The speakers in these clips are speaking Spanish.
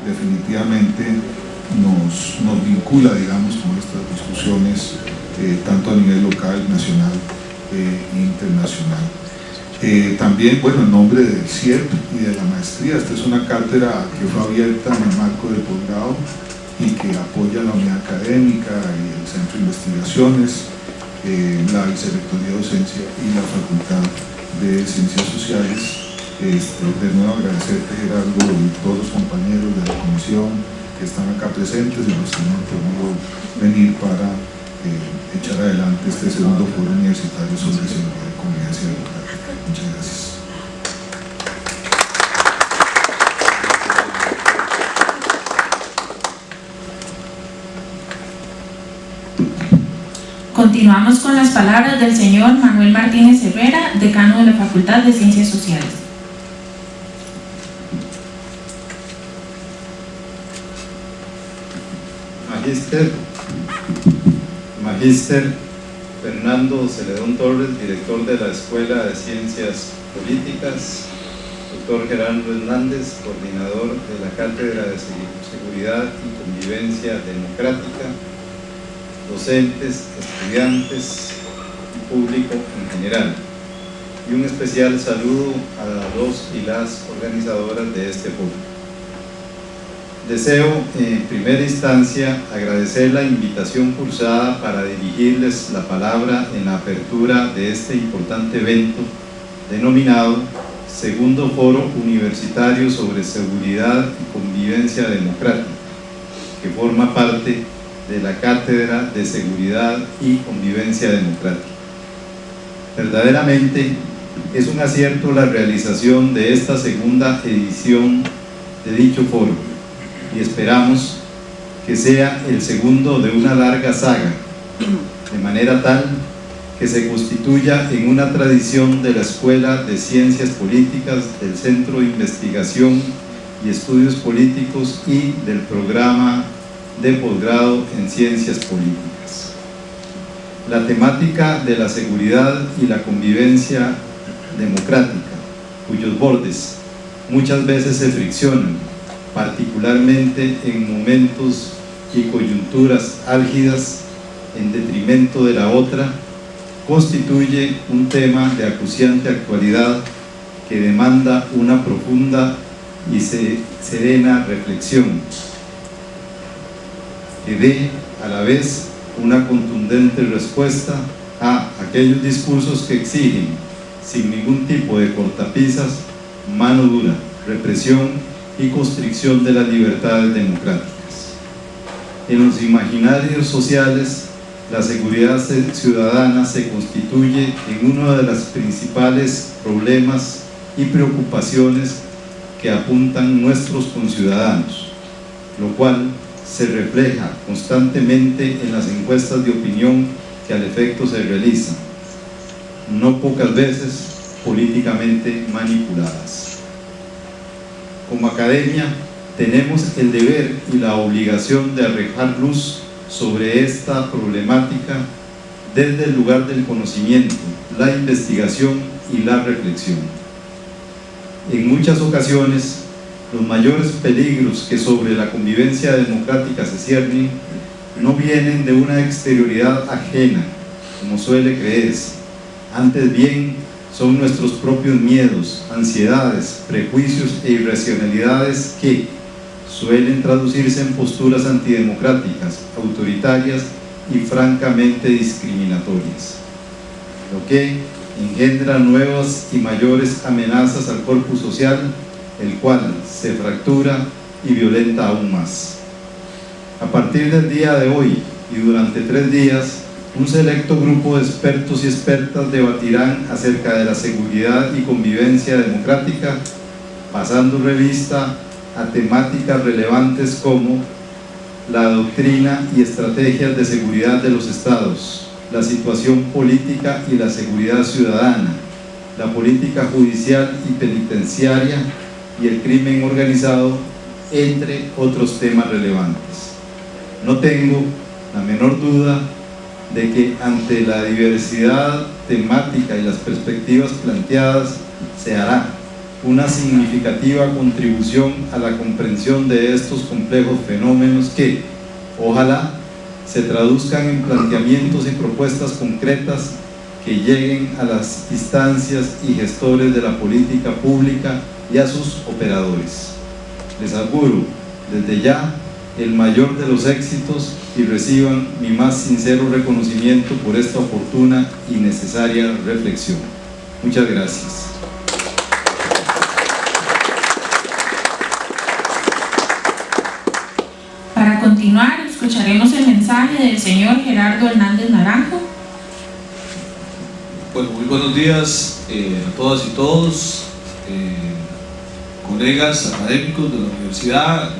definitivamente nos vincula, digamos, con estas discusiones tanto a nivel local, nacional e internacional. También, bueno, en nombre del CIEP y de la maestría, esta es una cátedra que fue abierta en el marco del posgrado y que apoya la unidad académica y el Centro de Investigaciones, la Vicerrectoría de Docencia y la Facultad de Ciencias Sociales. De nuevo agradecerte, Gerardo, y todos los compañeros de la comisión que están acá presentes y los que no han podido venir para echar adelante este segundo foro universitario sobre seguridad y convivencia democrática. Muchas gracias. Continuamos con las palabras del señor Manuel Martínez Herrera, decano de la Facultad de Ciencias Sociales. Magíster Fernando Celedón Torres, director de la Escuela de Ciencias Políticas. Doctor Gerardo Hernández, coordinador de la Cátedra de Seguridad y Convivencia Democrática. Docentes, estudiantes y público en general. Y un especial saludo a los y las organizadoras de este foro. Deseo en primera instancia agradecer la invitación cursada para dirigirles la palabra en la apertura de este importante evento denominado Segundo Foro Universitario sobre Seguridad y Convivencia Democrática, que forma parte de la Cátedra de Seguridad y Convivencia Democrática. Verdaderamente es un acierto la realización de esta segunda edición de dicho foro, y esperamos que sea el segundo de una larga saga, de manera tal que se constituya en una tradición de la Escuela de Ciencias Políticas, del Centro de Investigación y Estudios Políticos y del Programa de Posgrado en Ciencias Políticas. La temática de la seguridad y la convivencia democrática, cuyos bordes muchas veces se friccionan, particularmente en momentos y coyunturas álgidas en detrimento de la otra, constituye un tema de acuciante actualidad que demanda una profunda y serena reflexión, que dé a la vez una contundente respuesta a aquellos discursos que exigen, sin ningún tipo de cortapisas, mano dura, represión y constricción de las libertades democráticas. En los imaginarios sociales, la seguridad ciudadana se constituye en uno de los principales problemas y preocupaciones que apuntan nuestros conciudadanos, lo cual se refleja constantemente en las encuestas de opinión que al efecto se realizan, no pocas veces políticamente manipuladas. Como academia, tenemos el deber y la obligación de arrojar luz sobre esta problemática desde el lugar del conocimiento, la investigación y la reflexión. En muchas ocasiones, los mayores peligros que sobre la convivencia democrática se ciernen no vienen de una exterioridad ajena, como suele creerse, antes bien son nuestros propios miedos, ansiedades, prejuicios e irracionalidades que suelen traducirse en posturas antidemocráticas, autoritarias y francamente discriminatorias, lo que engendra nuevas y mayores amenazas al corpus social, el cual se fractura y violenta aún más. A partir del día de hoy y durante 3 días, un selecto grupo de expertos y expertas debatirán acerca de la seguridad y convivencia democrática, pasando revista a temáticas relevantes como la doctrina y estrategias de seguridad de los estados, la situación política y la seguridad ciudadana, la política judicial y penitenciaria y el crimen organizado, entre otros temas relevantes. No tengo la menor duda de que ante la diversidad temática y las perspectivas planteadas se hará una significativa contribución a la comprensión de estos complejos fenómenos que, ojalá, se traduzcan en planteamientos y propuestas concretas que lleguen a las instancias y gestores de la política pública y a sus operadores. Les auguro desde ya el mayor de los éxitos y reciban mi más sincero reconocimiento por esta oportuna y necesaria reflexión. Muchas gracias. Para continuar, escucharemos el mensaje del señor Gerardo Hernández Naranjo. Bueno, muy buenos días a todas y todos, colegas académicos de la universidad.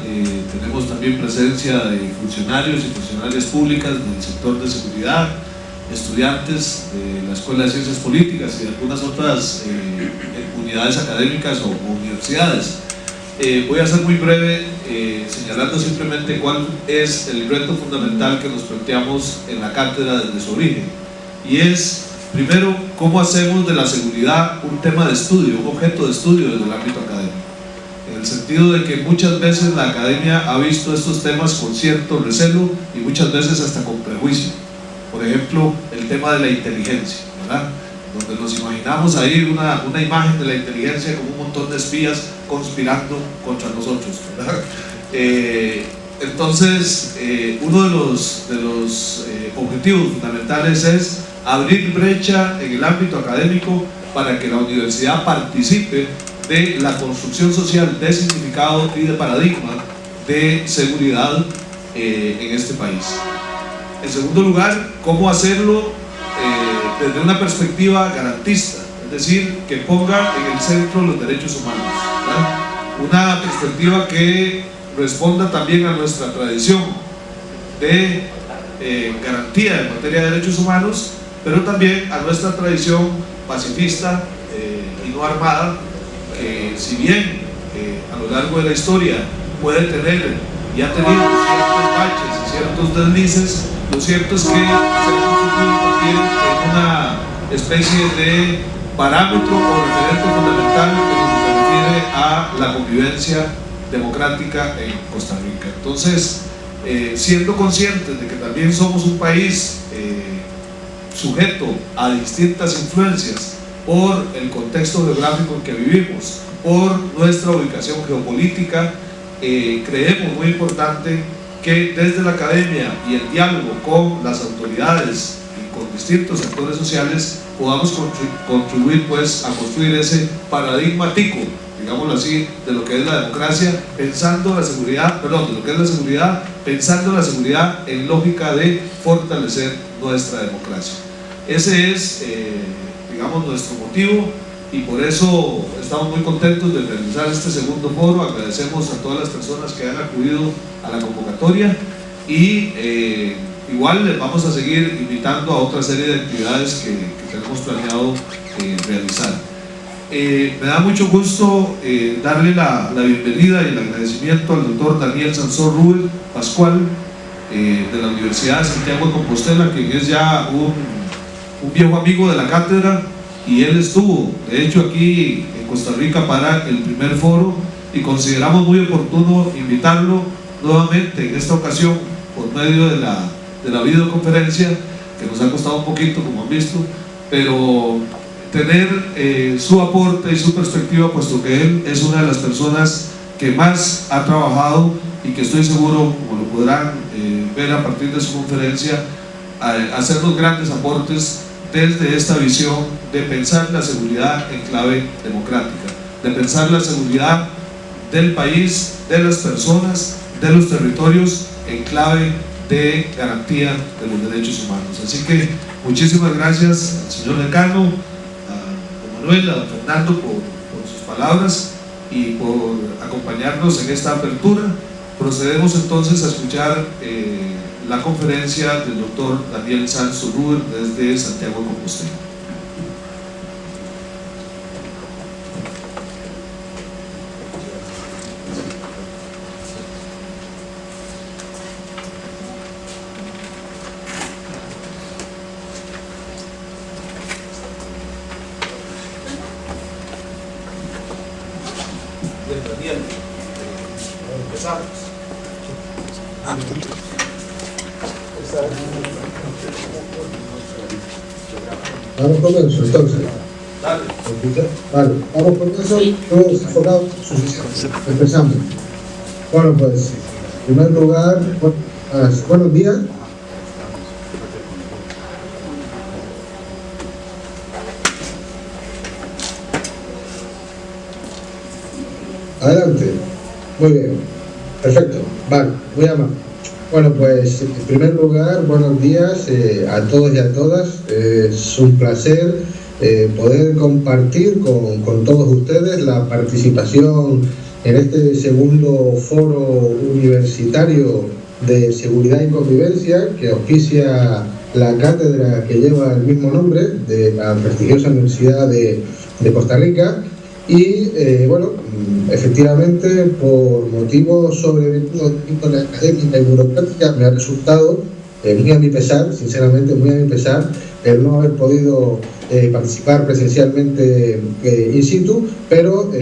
Tenemos también presencia de funcionarios y funcionarias públicas del sector de seguridad, estudiantes de la Escuela de Ciencias Políticas y de algunas otras unidades académicas o universidades. Voy a ser muy breve, señalando simplemente cuál es el reto fundamental que nos planteamos en la cátedra desde su origen, y es, primero, cómo hacemos de la seguridad un tema de estudio, un objeto de estudio desde el ámbito académico, en el sentido de que muchas veces la academia ha visto estos temas con cierto recelo y muchas veces hasta con prejuicio. Por ejemplo, el tema de la inteligencia, ¿verdad?, donde nos imaginamos ahí una imagen de la inteligencia como un montón de espías conspirando contra nosotros, ¿verdad? Entonces, uno de los objetivos fundamentales es abrir brecha en el ámbito académico para que la universidad participe de la construcción social de significado y de paradigma de seguridad en este país. En segundo lugar, cómo hacerlo desde una perspectiva garantista, es decir, que ponga en el centro los derechos humanos, ¿verdad? Una perspectiva que responda también a nuestra tradición de garantía en materia de derechos humanos, pero también a nuestra tradición pacifista y no armada, que si bien a lo largo de la historia puede tener y ha tenido ciertos baches y ciertos deslices, lo cierto es que se ha constituido también en una especie de parámetro o referente fundamental en lo que se refiere a la convivencia democrática en Costa Rica. Entonces, siendo conscientes de que también somos un país sujeto a distintas influencias por el contexto geográfico en que vivimos, por nuestra ubicación geopolítica, creemos muy importante que desde la academia y el diálogo con las autoridades y con distintos actores sociales podamos contribuir pues a construir ese paradigma tico, digámoslo así, de lo que es la democracia, pensando la seguridad, perdón, de lo que es la seguridad, pensando la seguridad en lógica de fortalecer nuestra democracia. Ese es, digamos, nuestro motivo, y por eso estamos muy contentos de realizar este segundo foro. Agradecemos a todas las personas que han acudido a la convocatoria y igual les vamos a seguir invitando a otra serie de actividades que tenemos planeado realizar. Me da mucho gusto darle la bienvenida y el agradecimiento al doctor Daniel Sansón Rubén Pascual de la Universidad de Santiago de Compostela, quien es ya un viejo amigo de la cátedra, y él estuvo de hecho aquí en Costa Rica para el primer foro, y consideramos muy oportuno invitarlo nuevamente en esta ocasión por medio de la videoconferencia, que nos ha costado un poquito, como han visto, pero tener su aporte y su perspectiva, puesto que él es una de las personas que más ha trabajado y que estoy seguro, como lo podrán ver a partir de su conferencia, a hacernos grandes aportes desde esta visión de pensar la seguridad en clave democrática, de pensar la seguridad del país, de las personas, de los territorios en clave de garantía de los derechos humanos. Así que muchísimas gracias al señor decano, a don Manuel, a don Fernando por sus palabras y por acompañarnos en esta apertura. Procedemos entonces a escuchar la conferencia del doctor Daniel Sansón Rubén desde Santiago de Compostela. de Daniel. Empezamos. Vamos con eso, entonces. Dale. Vale, vamos con eso. Todos enfocados. Empezamos. Bueno, pues, en primer lugar, buenos días. Adelante. Muy bien. Perfecto. Vale, muy amable. Bueno, pues en primer lugar, buenos días a todos y a todas. Es un placer poder compartir con todos ustedes la participación en este segundo foro universitario de seguridad y convivencia que auspicia la cátedra que lleva el mismo nombre de la prestigiosa Universidad de Costa Rica. Y bueno, efectivamente, por motivos sobre índole académica y burocrática, me ha resultado, muy a mi pesar, sinceramente muy a mi pesar, el no haber podido participar presencialmente in situ, pero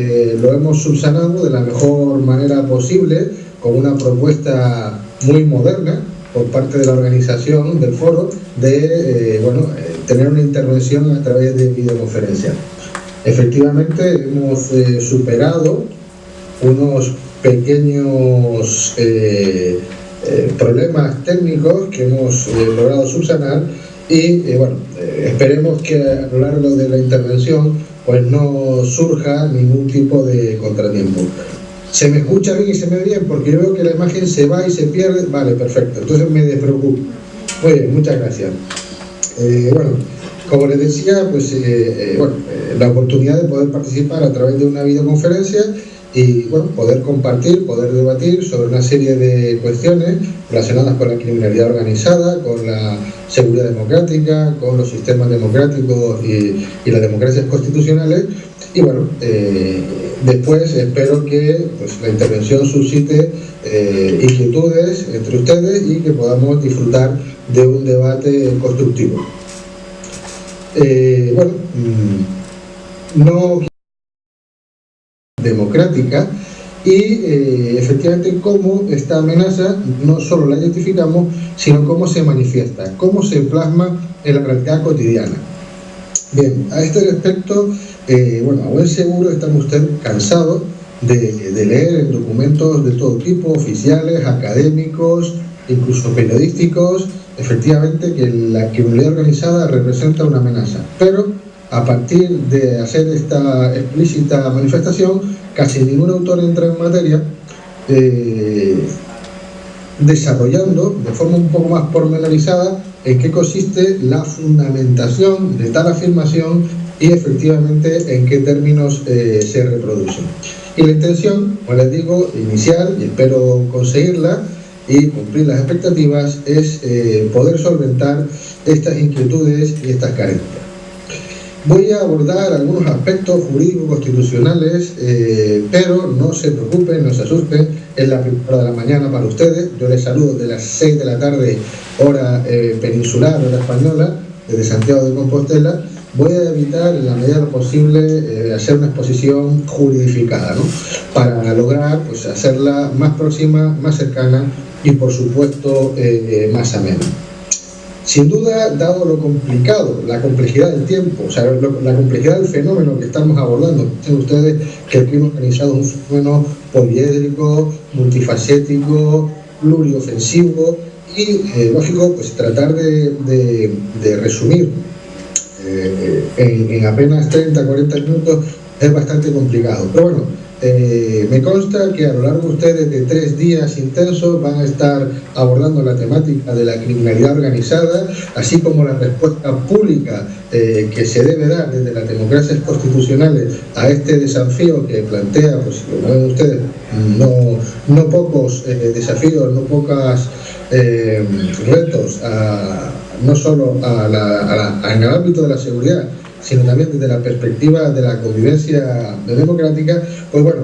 lo hemos subsanado de la mejor manera posible con una propuesta muy moderna por parte de la organización del foro de bueno, tener una intervención a través de videoconferencia. Efectivamente, hemos superado unos pequeños problemas técnicos que hemos logrado subsanar y bueno, esperemos que a lo largo de la intervención pues no surja ningún tipo de contratiempo. ¿Se me escucha bien y se me ve bien? Porque yo veo que la imagen se va y se pierde. Vale, perfecto. Entonces me despreocupo. Muy bien, muchas gracias. Bueno, como les decía, pues bueno, la oportunidad de poder participar a través de una videoconferencia y bueno, poder compartir, poder debatir sobre una serie de cuestiones relacionadas con la criminalidad organizada, con la seguridad democrática, con los sistemas democráticos y las democracias constitucionales. Y bueno, después espero que pues, la intervención suscite inquietudes entre ustedes y que podamos disfrutar de un debate constructivo. Bueno, no democrática y efectivamente cómo esta amenaza no solo la identificamos, sino cómo se manifiesta, cómo se plasma en la práctica cotidiana. Bien, a este respecto, bueno, a buen seguro están ustedes cansados de leer en documentos de todo tipo, oficiales, académicos, incluso periodísticos, efectivamente que la criminalidad organizada representa una amenaza. Pero a partir de hacer esta explícita manifestación, casi ningún autor entra en materia, desarrollando de forma un poco más pormenorizada en qué consiste la fundamentación de tal afirmación y efectivamente en qué términos se reproduce. Y la intención, como les digo, inicial, y espero conseguirla y cumplir las expectativas, es poder solventar estas inquietudes y estas carencias. Voy a abordar algunos aspectos jurídicos constitucionales, pero no se preocupen, no se asusten, es la primera hora de la mañana para ustedes. Yo les saludo de las 6 de la tarde, hora peninsular, hora española, desde Santiago de Compostela. Voy a evitar en la medida de lo posible hacer una exposición juridificada, ¿no? Para lograr pues, hacerla más próxima, más cercana y por supuesto más amena. Sin duda, dado lo complicado, la complejidad del tiempo, o sea, la complejidad del fenómeno que estamos abordando, dicen ustedes que el crimen organizado es un fenómeno poliédrico, multifacético, pluriofensivo y, lógico, pues tratar de resumir en apenas 30-40 minutos es bastante complicado. Pero bueno, me consta que a lo largo de ustedes de 3 días intensos van a estar abordando la temática de la criminalidad organizada, así como la respuesta pública que se debe dar desde las democracias constitucionales a este desafío que plantea, pues como ven ustedes, no pocos desafíos, no pocos retos, no solo en el ámbito de la seguridad, sino también desde la perspectiva de la convivencia democrática. Pues bueno,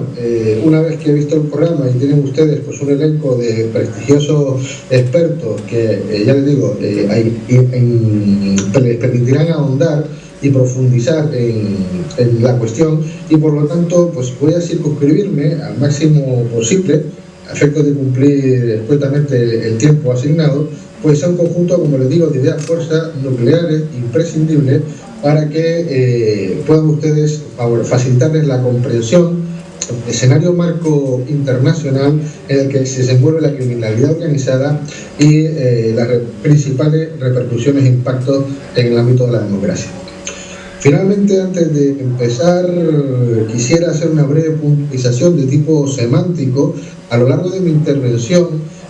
una vez que he visto el programa y tienen ustedes pues un elenco de prestigiosos expertos que, ya les digo, les permitirán ahondar y profundizar en la cuestión, y por lo tanto pues voy a circunscribirme al máximo posible, a efectos de cumplir escuetamente el tiempo asignado, pues a un conjunto, como les digo, de ideas fuerzas nucleares imprescindibles para que puedan ustedes facilitarles la comprensión del escenario marco internacional en el que se desenvuelve la criminalidad organizada y las principales repercusiones e impactos en el ámbito de la democracia. Finalmente, antes de empezar, quisiera hacer una breve puntualización de tipo semántico. A lo largo de mi intervención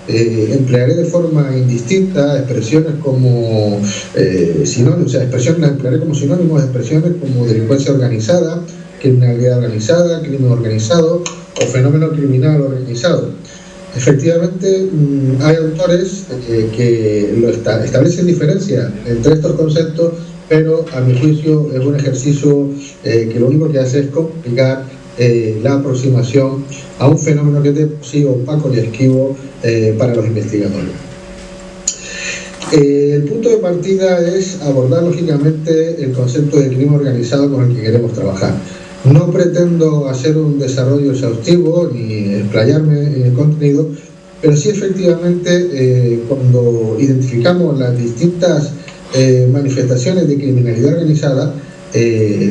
emplearé de forma indistinta expresiones como sinónimos, emplearé como sinónimos expresiones como delincuencia organizada, criminalidad organizada, crimen organizado o fenómeno criminal organizado. Efectivamente, hay autores que establecen diferencia entre estos conceptos, pero a mi juicio es un ejercicio que lo único que hace es complicar la aproximación a un fenómeno que es de sí opaco y esquivo para los investigadores. El punto de partida es abordar lógicamente el concepto de crimen organizado con el que queremos trabajar. No pretendo hacer un desarrollo exhaustivo ni explayarme en el contenido, pero sí efectivamente cuando identificamos las distintas manifestaciones de criminalidad organizada,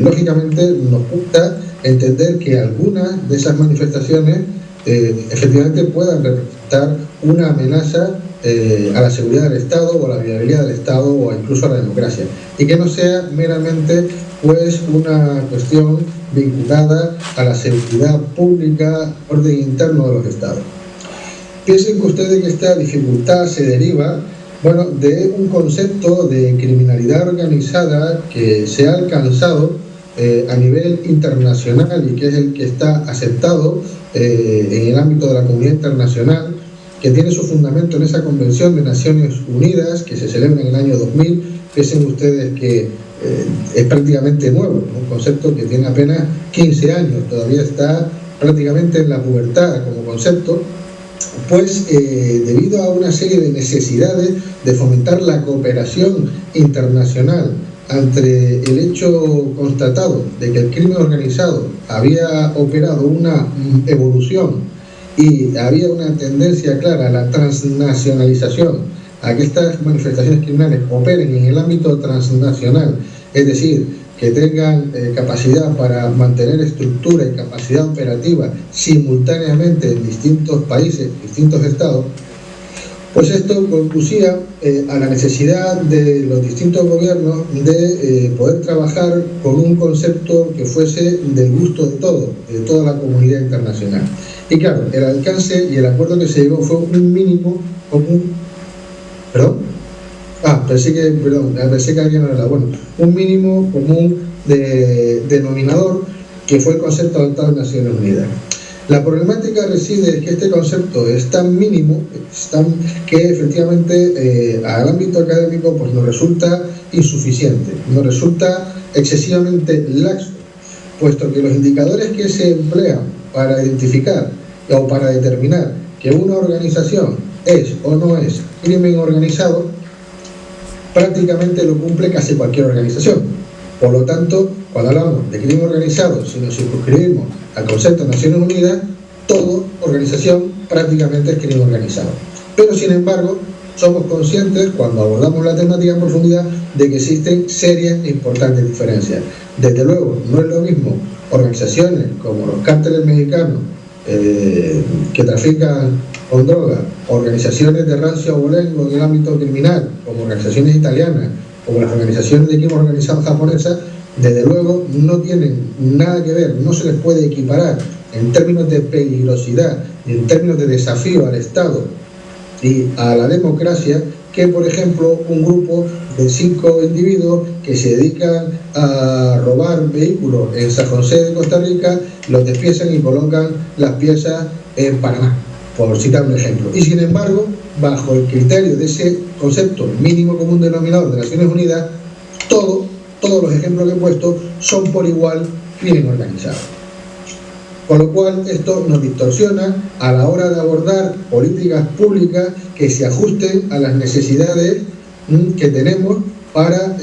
lógicamente nos gusta entender que algunas de esas manifestaciones efectivamente puedan representar una amenaza a la seguridad del Estado o a la viabilidad del Estado o incluso a la democracia, y que no sea meramente pues una cuestión vinculada a la seguridad pública, orden interno de los Estados. Piensen que ustedes que esta dificultad se deriva de un concepto de criminalidad organizada que se ha alcanzado a nivel internacional y que es el que está aceptado en el ámbito de la comunidad internacional, que tiene su fundamento en esa Convención de Naciones Unidas que se celebra en el año 2000. Piensen ustedes que es prácticamente nuevo, un concepto que tiene apenas 15 años, todavía está prácticamente en la pubertad como concepto, pues debido a una serie de necesidades de fomentar la cooperación internacional ante el hecho constatado de que el crimen organizado había operado una evolución y había una tendencia clara a la transnacionalización, a que estas manifestaciones criminales operen en el ámbito transnacional, es decir, que tengan capacidad para mantener estructura y capacidad operativa simultáneamente en distintos países, distintos estados, pues esto conducía a la necesidad de los distintos gobiernos de poder trabajar con un concepto que fuese del gusto de toda la comunidad internacional. Y claro, el alcance y el acuerdo que se llegó fue un mínimo común. ¿Perdón? Pensé que alguien no era. Bueno, un mínimo común denominador que fue el concepto adoptado en Naciones Unidas. La problemática reside en que este concepto es tan mínimo que efectivamente al ámbito académico pues nos resulta insuficiente, nos resulta excesivamente laxo, puesto que los indicadores que se emplean para identificar o para determinar que una organización es o no es crimen organizado prácticamente lo cumple casi cualquier organización. Por lo tanto, cuando hablamos de crimen organizado, si nos circunscribimos al concepto de Naciones Unidas, toda organización prácticamente es crimen organizado. Pero, sin embargo, somos conscientes, cuando abordamos la temática en profundidad, de que existen serias e importantes diferencias. Desde luego, no es lo mismo organizaciones como los cárteles mexicanos que trafican con droga, organizaciones de rancio abolengo en el ámbito criminal, como organizaciones italianas, como las organizaciones de crimen organizado japonesas, desde luego no tienen nada que ver, no se les puede equiparar en términos de peligrosidad y en términos de desafío al Estado y a la democracia que, por ejemplo, un grupo de 5 individuos que se dedican a robar vehículos en San José de Costa Rica, los despiezan y colocan las piezas en Panamá, por citar un ejemplo. Y sin embargo, bajo el criterio de ese concepto mínimo común denominador de Naciones Unidas, todos los ejemplos que he puesto son por igual crimen organizado. Con lo cual, esto nos distorsiona a la hora de abordar políticas públicas que se ajusten a las necesidades que tenemos para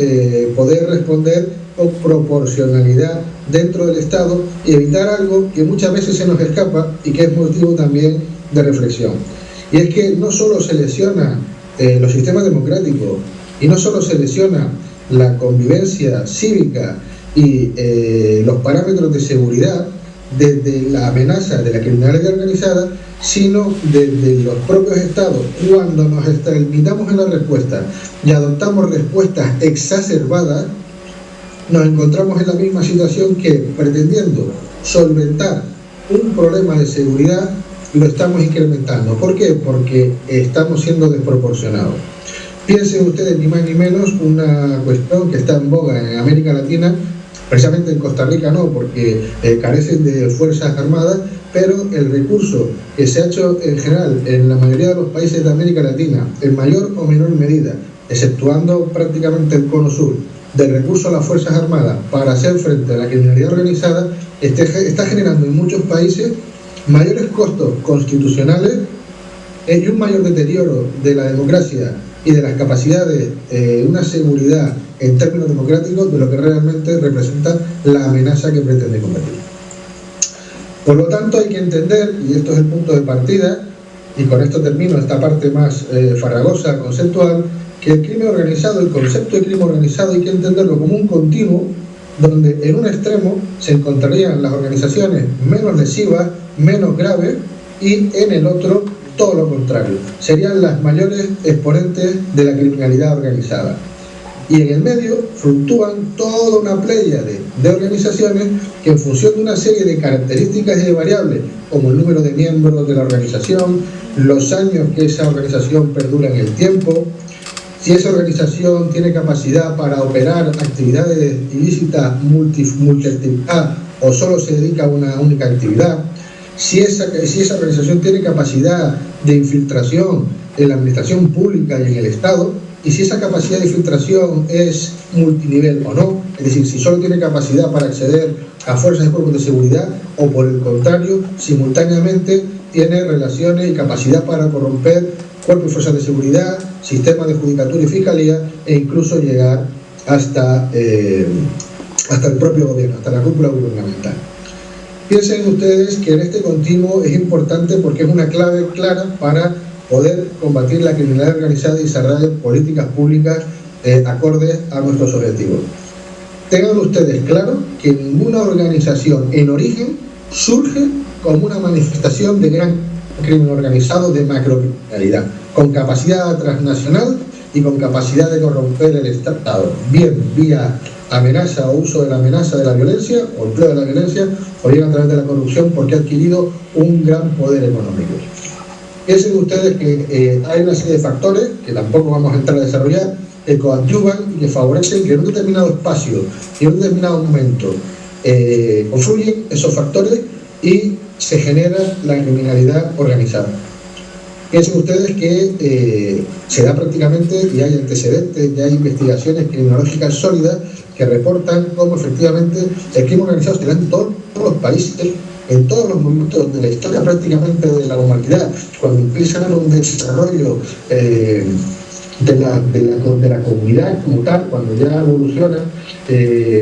poder responder con proporcionalidad dentro del Estado y evitar algo que muchas veces se nos escapa y que es motivo también de reflexión. Y es que no solo se lesiona los sistemas democráticos y no solo se lesiona la convivencia cívica y los parámetros de seguridad desde la amenaza de la criminalidad organizada, sino desde los propios estados. Cuando nos extralimitamos en la respuesta y adoptamos respuestas exacerbadas, nos encontramos en la misma situación que, pretendiendo solventar un problema de seguridad, lo estamos incrementando. ¿Por qué? Porque estamos siendo desproporcionados. Piensen ustedes ni más ni menos una cuestión que está en boga en América Latina, precisamente en Costa Rica no, porque carecen de fuerzas armadas, pero el recurso que se ha hecho en general en la mayoría de los países de América Latina, en mayor o menor medida, exceptuando prácticamente el cono sur, del recurso a las fuerzas armadas para hacer frente a la criminalidad organizada, está generando en muchos países mayores costos constitucionales y un mayor deterioro de la democracia y de las capacidades de una seguridad en términos democráticos de lo que realmente representa la amenaza que pretende combatir. Por lo tanto, hay que entender, y esto es el punto de partida, y con esto termino esta parte más farragosa, conceptual, que el crimen organizado, el concepto de crimen organizado hay que entenderlo como un continuo donde en un extremo se encontrarían las organizaciones menos lesivas, menos graves, y en el otro todo lo contrario, serían las mayores exponentes de la criminalidad organizada. Y en el medio fluctúan toda una pléyade de organizaciones que, en función de una serie de características y de variables, como el número de miembros de la organización, los años que esa organización perdura en el tiempo, si esa organización tiene capacidad para operar actividades ilícitas multiactividad o solo se dedica a una única actividad, si esa organización tiene capacidad de infiltración en la administración pública y en el Estado, y si esa capacidad de infiltración es multinivel o no, es decir, si solo tiene capacidad para acceder a fuerzas y cuerpos de seguridad, o por el contrario, simultáneamente tiene relaciones y capacidad para corromper cuerpos y fuerzas de seguridad, sistemas de judicatura y fiscalía, e incluso llegar hasta el propio gobierno, hasta la cúpula gubernamental. Piensen ustedes que en este continuo es importante porque es una clave clara para poder combatir la criminalidad organizada y desarrollar políticas públicas acordes a nuestros objetivos. Tengan ustedes claro que ninguna organización en origen surge como una manifestación de gran crimen organizado de macrocriminalidad, con capacidad transnacional y con capacidad de corromper el Estado, bien vía amenaza o uso de la amenaza de la violencia, o empleo de la violencia, o bien a través de la corrupción, porque ha adquirido un gran poder económico. Piensen ustedes que hay una serie de factores, que tampoco vamos a entrar a desarrollar, que coadyuvan y que favorecen que en un determinado espacio y en un determinado momento confluyen esos factores y se genera la criminalidad organizada. Piensen ustedes que se da prácticamente, y hay antecedentes, y hay investigaciones criminológicas sólidas que reportan cómo efectivamente el crimen organizado se da en todos los países, en todos los momentos de la historia prácticamente de la humanidad, cuando empieza a haber un desarrollo de la comunidad como tal, cuando ya evoluciona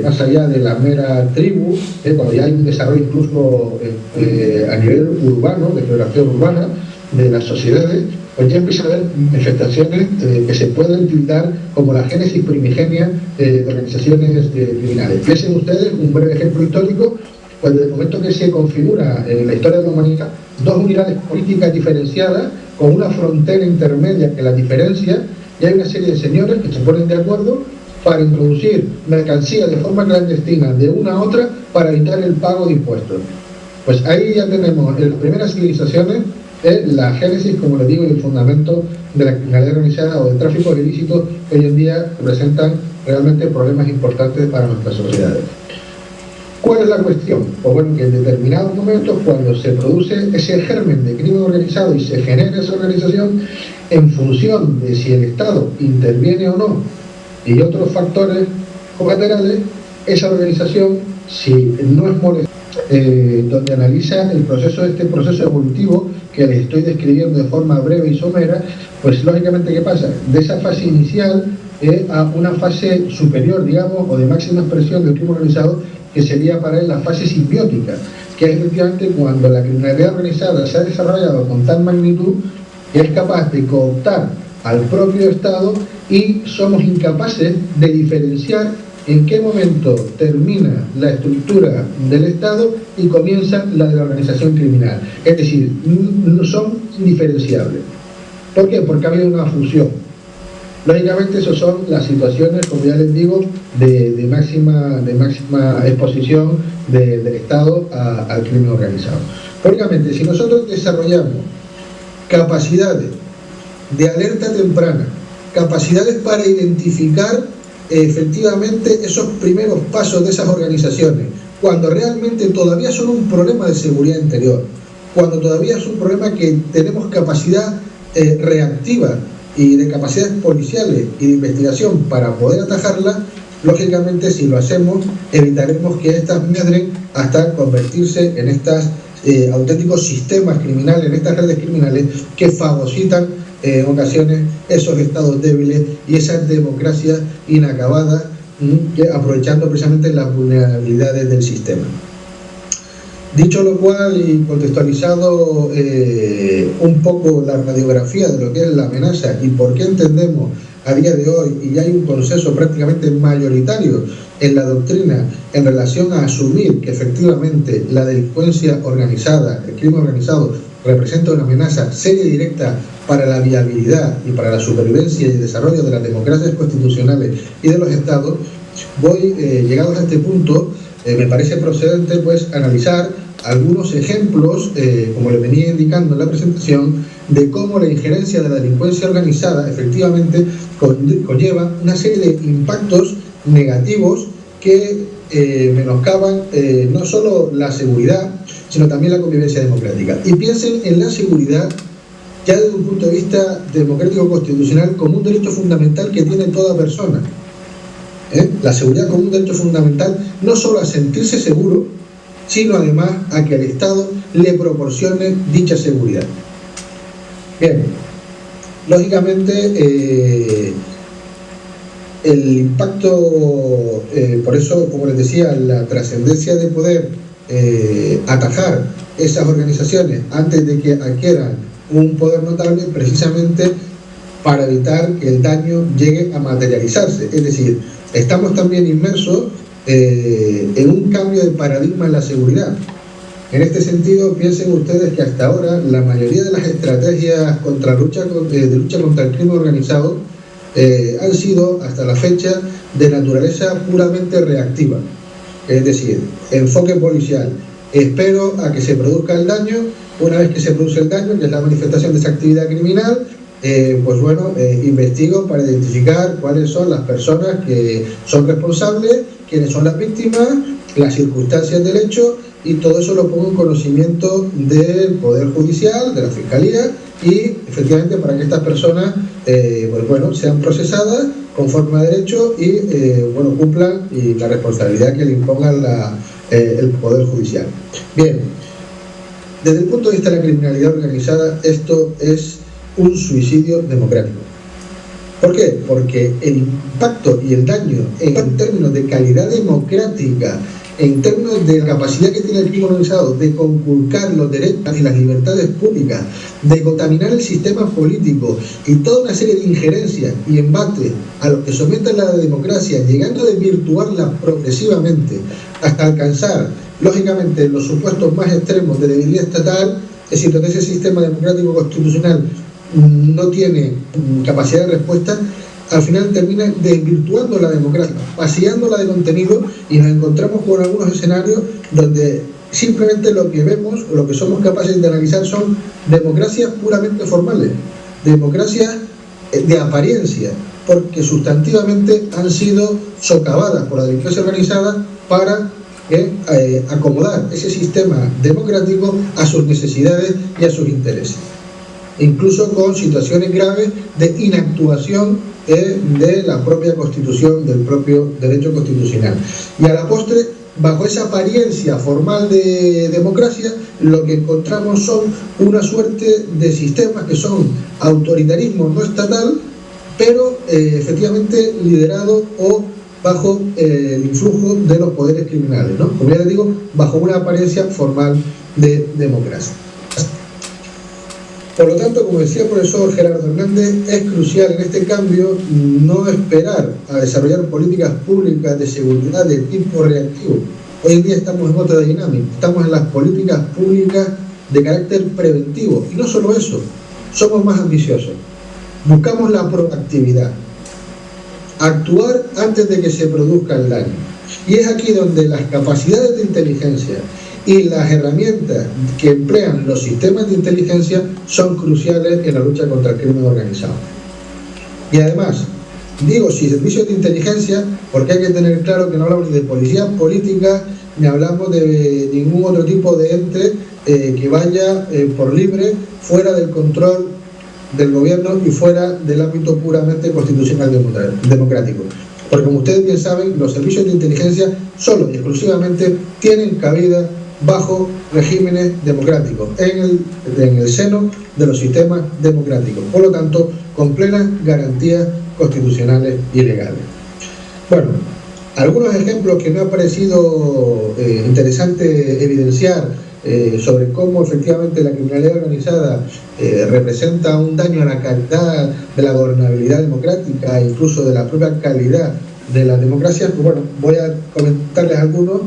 más allá de la mera tribu, cuando ya hay un desarrollo incluso a nivel urbano, de geografía urbana, de las sociedades, pues ya empieza a haber manifestaciones que se pueden tildar como la génesis primigenia de organizaciones criminales. Piensen ustedes un breve ejemplo histórico, pues desde el momento que se configura en la historia de la humanidad dos unidades políticas diferenciadas con una frontera intermedia que las diferencia, y hay una serie de señores que se ponen de acuerdo para introducir mercancía de forma clandestina de una a otra para evitar el pago de impuestos. Pues ahí ya tenemos en las primeras civilizaciones la génesis, como les digo, y el fundamento de la criminalidad organizada o del tráfico ilícito que hoy en día representan realmente problemas importantes para nuestras sociedades. ¿Cuál es la cuestión? Pues bueno, que en determinados momentos, cuando se produce ese germen de crimen organizado y se genera esa organización, en función de si el Estado interviene o no y otros factores colaterales, esa organización, si no es molesta, donde analiza este proceso evolutivo que les estoy describiendo de forma breve y somera, pues lógicamente, ¿qué pasa? De esa fase inicial a una fase superior, digamos, o de máxima expresión del crimen organizado, que sería para él la fase simbiótica, que es efectivamente cuando la criminalidad organizada se ha desarrollado con tal magnitud que es capaz de cooptar al propio Estado y somos incapaces de diferenciar en qué momento termina la estructura del Estado y comienza la de la organización criminal. Es decir, no son indiferenciables. ¿Por qué? Porque ha habido una fusión. Lógicamente, esas son las situaciones, como ya les digo, de máxima exposición del Estado al crimen organizado. Lógicamente, si nosotros desarrollamos capacidades de alerta temprana, capacidades para identificar efectivamente esos primeros pasos de esas organizaciones, cuando realmente todavía son un problema de seguridad interior, cuando todavía es un problema que tenemos capacidad reactiva y de capacidades policiales y de investigación para poder atajarla, lógicamente si lo hacemos evitaremos que estas medren hasta convertirse en estos auténticos sistemas criminales, en estas redes criminales que fagocitan en ocasiones esos estados débiles y esas democracias inacabadas, aprovechando precisamente las vulnerabilidades del sistema. Dicho lo cual y contextualizado un poco la radiografía de lo que es la amenaza y por qué entendemos a día de hoy, y hay un consenso prácticamente mayoritario en la doctrina en relación a asumir que efectivamente la delincuencia organizada, el crimen organizado, representa una amenaza seria y directa para la viabilidad y para la supervivencia y el desarrollo de las democracias constitucionales y de los estados, llegados a este punto, me parece procedente pues analizar algunos ejemplos, como les venía indicando en la presentación, de cómo la injerencia de la delincuencia organizada efectivamente conlleva una serie de impactos negativos que menoscaban no solo la seguridad, sino también la convivencia democrática. Y piensen en la seguridad ya desde un punto de vista democrático constitucional como un derecho fundamental que tiene toda persona. La seguridad como un derecho fundamental no solo a sentirse seguro, sino además a que el Estado le proporcione dicha seguridad. Bien, lógicamente el impacto, por eso, como les decía, la trascendencia de poder atajar esas organizaciones antes de que adquieran un poder notable, precisamente para evitar que el daño llegue a materializarse. Es decir, estamos también inmersos en un cambio de paradigma en la seguridad. En este sentido, piensen ustedes que hasta ahora la mayoría de las estrategias de lucha contra el crimen organizado han sido, hasta la fecha, de naturaleza puramente reactiva. Es decir, enfoque policial. Espero a que se produzca el daño. Una vez que se produce el daño, que es la manifestación de esa actividad criminal, investigo para identificar cuáles son las personas que son responsables, quiénes son las víctimas, las circunstancias del hecho, y todo eso lo pongo en conocimiento del Poder Judicial, de la Fiscalía, y efectivamente para que estas personas sean procesadas conforme a derecho y cumplan la responsabilidad que le imponga el Poder Judicial. Bien, desde el punto de vista de la criminalidad organizada, esto es un suicidio democrático. ¿Por qué? Porque el impacto y el daño en términos de calidad democrática, en términos de la capacidad que tiene el crimen organizado de conculcar los derechos y las libertades públicas, de contaminar el sistema político y toda una serie de injerencias y embates a los que someten la democracia, llegando a desvirtuarla progresivamente hasta alcanzar, lógicamente, los supuestos más extremos de debilidad estatal, es decir, donde ese sistema democrático constitucional no tiene capacidad de respuesta, al final termina desvirtuando la democracia, vaciándola de contenido, y nos encontramos con algunos escenarios donde simplemente lo que vemos o lo que somos capaces de analizar son democracias puramente formales, democracias de apariencia, porque sustantivamente han sido socavadas por la delincuencia organizada para acomodar ese sistema democrático a sus necesidades y a sus intereses, incluso con situaciones graves de inactuación de la propia Constitución, del propio derecho constitucional. Y a la postre, bajo esa apariencia formal de democracia, lo que encontramos son una suerte de sistemas que son autoritarismo no estatal, pero efectivamente liderado o bajo el influjo de los poderes criminales, ¿no? Como ya les digo, bajo una apariencia formal de democracia. Por lo tanto, como decía el profesor Gerardo Hernández, es crucial en este cambio no esperar a desarrollar políticas públicas de seguridad de tipo reactivo. Hoy en día estamos en otra dinámica, estamos en las políticas públicas de carácter preventivo. Y no solo eso, somos más ambiciosos. Buscamos la proactividad, actuar antes de que se produzca el daño. Y es aquí donde las capacidades de inteligencia y las herramientas que emplean los sistemas de inteligencia son cruciales en la lucha contra el crimen organizado. Y además, digo servicios de inteligencia porque hay que tener claro que no hablamos ni de policía política ni hablamos de ningún otro tipo de ente que vaya por libre fuera del control del gobierno y fuera del ámbito puramente constitucional democrático. Porque como ustedes bien saben, los servicios de inteligencia solo y exclusivamente tienen cabida bajo regímenes democráticos, en el seno de los sistemas democráticos, por lo tanto, con plenas garantías constitucionales y legales. Bueno, algunos ejemplos que me ha parecido interesante evidenciar sobre cómo efectivamente la criminalidad organizada representa un daño a la calidad de la gobernabilidad democrática e incluso de la propia calidad de la democracia, pues bueno, voy a comentarles algunos.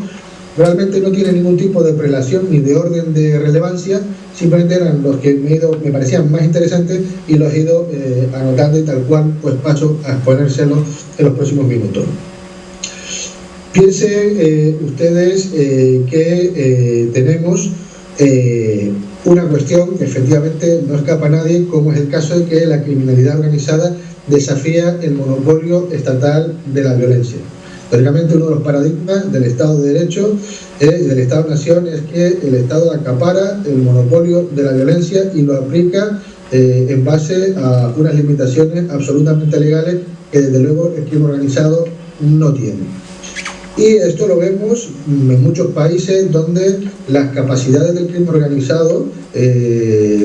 Realmente no tiene ningún tipo de prelación ni de orden de relevancia, simplemente eran los que me parecían más interesantes y los he ido anotando y tal cual pues paso a exponérselos en los próximos minutos. Piensen ustedes que tenemos una cuestión que efectivamente no escapa a nadie, como es el caso de que la criminalidad organizada desafía el monopolio estatal de la violencia. Teóricamente uno de los paradigmas del Estado de Derecho y del Estado-Nación es que el Estado acapara el monopolio de la violencia y lo aplica en base a unas limitaciones absolutamente legales que desde luego el crimen organizado no tiene. Y esto lo vemos en muchos países donde las capacidades del crimen organizado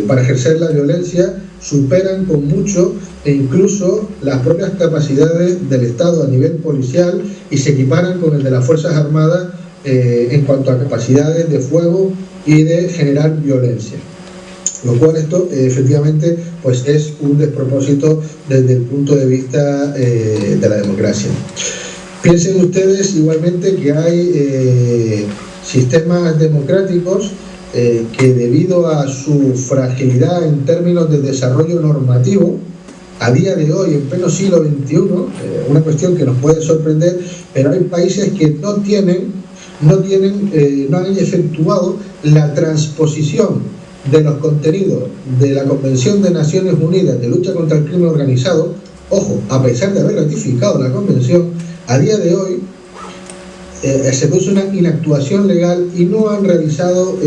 para ejercer la violencia superan con mucho e incluso las propias capacidades del Estado a nivel policial y se equiparan con el de las Fuerzas Armadas en cuanto a capacidades de fuego y de generar violencia. Lo cual esto efectivamente pues es un despropósito desde el punto de vista de la democracia. Piensen ustedes igualmente que hay sistemas democráticos que debido a su fragilidad en términos de desarrollo normativo, a día de hoy, en pleno siglo XXI, una cuestión que nos puede sorprender, pero hay países que no han efectuado la transposición de los contenidos de la Convención de Naciones Unidas de lucha contra el crimen organizado. Ojo, a pesar de haber ratificado la convención, a día de hoy se produce una inactuación legal y no han realizado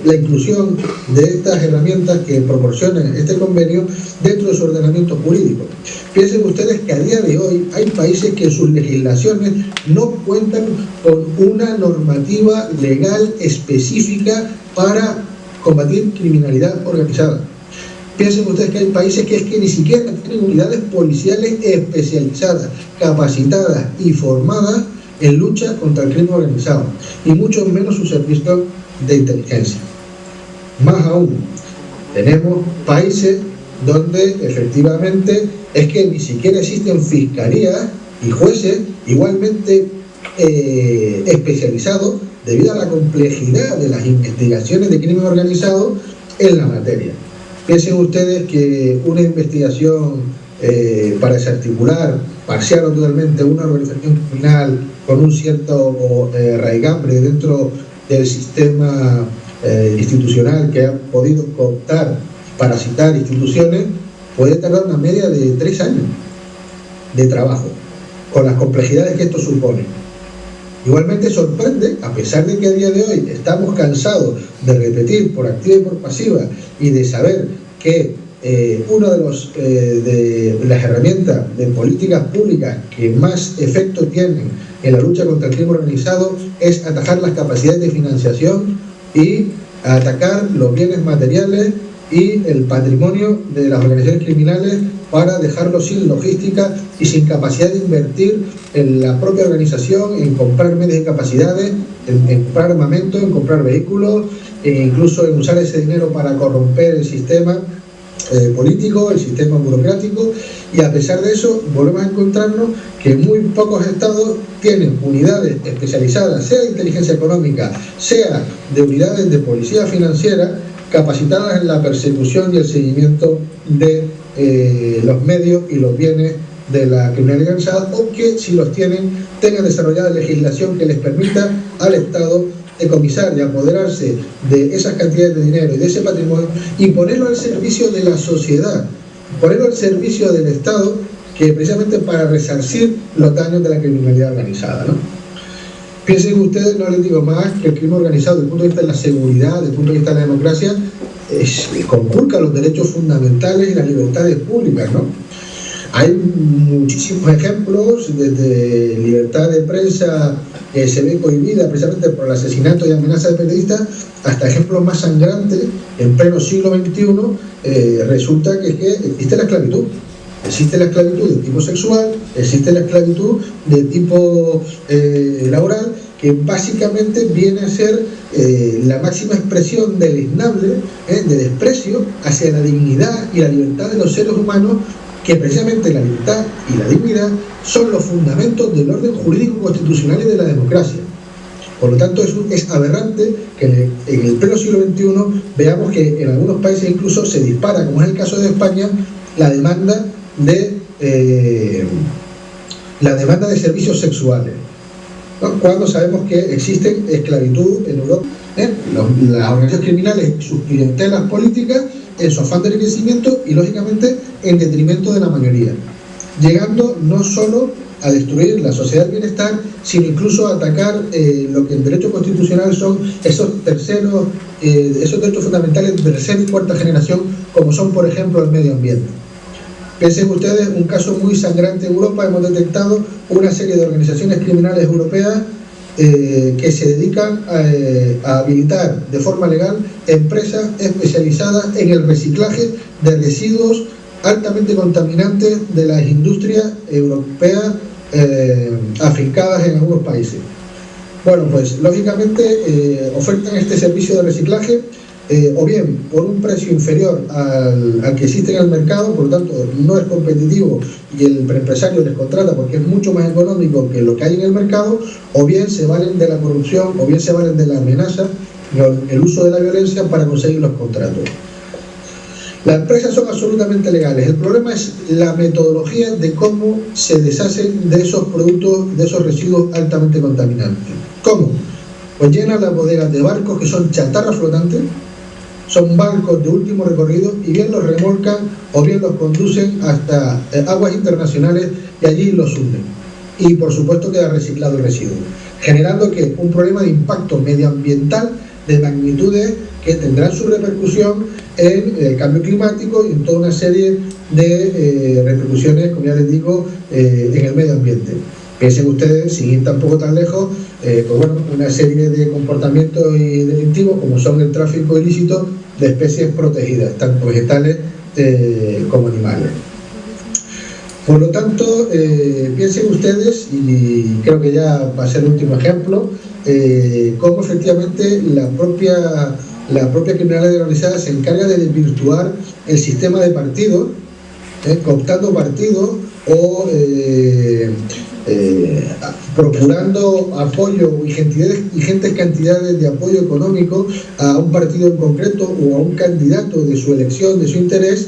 la inclusión de estas herramientas que proporcionan este convenio dentro de su ordenamiento jurídico. Piensen ustedes que a día de hoy hay países que sus legislaciones no cuentan con una normativa legal específica para combatir criminalidad organizada. Piensen ustedes que hay países que es que ni siquiera tienen unidades policiales especializadas, capacitadas y formadas en lucha contra el crimen organizado, y mucho menos su servicio de inteligencia. Más aún, tenemos países donde efectivamente es que ni siquiera existen fiscalías y jueces igualmente especializados debido a la complejidad de las investigaciones de crimen organizado en la materia. Piensen ustedes que una investigación para desarticular parcial o totalmente una organización criminal con un cierto raigambre dentro del sistema institucional que ha podido cooptar, parasitar instituciones, puede tardar una media de 3 años de trabajo, con las complejidades que esto supone. Igualmente sorprende, a pesar de que a día de hoy estamos cansados de repetir por activa y por pasiva y de saber que una de las herramientas de políticas públicas que más efecto tienen en la lucha contra el crimen organizado es atajar las capacidades de financiación y a atacar los bienes materiales y el patrimonio de las organizaciones criminales para dejarlos sin logística y sin capacidad de invertir en la propia organización, en comprar medios y capacidades, en comprar armamento, en comprar vehículos, e incluso en usar ese dinero para corromper el sistema político, el sistema burocrático. Y a pesar de eso volvemos a encontrarnos que muy pocos estados tienen unidades especializadas, sea de inteligencia económica, sea de unidades de policía financiera, capacitadas en la persecución y el seguimiento de los medios y los bienes de la criminalidad organizada, o que, si los tienen, tengan desarrollada legislación que les permita al Estado decomisar y apoderarse de esas cantidades de dinero y de ese patrimonio y ponerlo al servicio de la sociedad, ponerlo al servicio del Estado, que precisamente para resarcir los daños de la criminalidad organizada, ¿no? Piensen ustedes, no les digo más, que el crimen organizado, desde el punto de vista de la seguridad, desde el punto de vista de la democracia, conculca los derechos fundamentales y las libertades públicas, ¿no? Hay muchísimos ejemplos, desde libertad de prensa que se ve cohibida precisamente por el asesinato y amenaza de periodistas, hasta ejemplos más sangrantes. En pleno siglo XXI resulta que existe la esclavitud. Existe la esclavitud de tipo sexual, existe la esclavitud de tipo laboral, que básicamente viene a ser la máxima expresión deleznable, de desprecio hacia la dignidad y la libertad de los seres humanos, que precisamente la libertad y la dignidad son los fundamentos del orden jurídico constitucional y de la democracia. Por lo tanto, es aberrante que en el pleno siglo XXI veamos que en algunos países incluso se dispara, como es el caso de España, la demanda de servicios sexuales, ¿no? Cuando sabemos que existe esclavitud en Europa, las organizaciones criminales y sus clientelas políticas en su afán de enriquecimiento y lógicamente en detrimento de la mayoría, llegando no solo a destruir la sociedad del bienestar, sino incluso a atacar lo que en derecho constitucional son esos derechos fundamentales de tercera y cuarta generación, como son por ejemplo el medio ambiente. Piensen ustedes, un caso muy sangrante en Europa. Hemos detectado una serie de organizaciones criminales europeas que se dedican a habilitar de forma legal empresas especializadas en el reciclaje de residuos altamente contaminantes de las industrias europeas afincadas en algunos países. Bueno, pues lógicamente ofertan este servicio de reciclaje o bien por un precio inferior al que existe en el mercado, por lo tanto no es competitivo y el empresario les contrata porque es mucho más económico que lo que hay en el mercado, o bien se valen de la corrupción, o bien se valen de la amenaza, el uso de la violencia para conseguir los contratos. Las empresas son absolutamente legales. El problema es la metodología de cómo se deshacen de esos productos, de esos residuos altamente contaminantes. ¿Cómo? Pues llenan las bodegas de barcos que son chatarra flotante, son barcos de último recorrido, y bien los remolcan o bien los conducen hasta aguas internacionales y allí los hunden. Y por supuesto queda reciclado el residuo, generando que un problema de impacto medioambiental de magnitudes que tendrán su repercusión en el cambio climático y en toda una serie de repercusiones, como ya les digo, en el medio ambiente. Piensen ustedes, sin ir tampoco tan lejos, pues bueno, una serie de comportamientos delictivos como son el tráfico ilícito de especies protegidas, tanto vegetales como animales. Por lo tanto, piensen ustedes, y creo que ya va a ser el último ejemplo, cómo efectivamente la propia criminalidad organizada se encarga de desvirtuar el sistema de partidos, cooptando partidos o procurando apoyo y ingentes cantidades de apoyo económico a un partido en concreto o a un candidato de su elección, de su interés,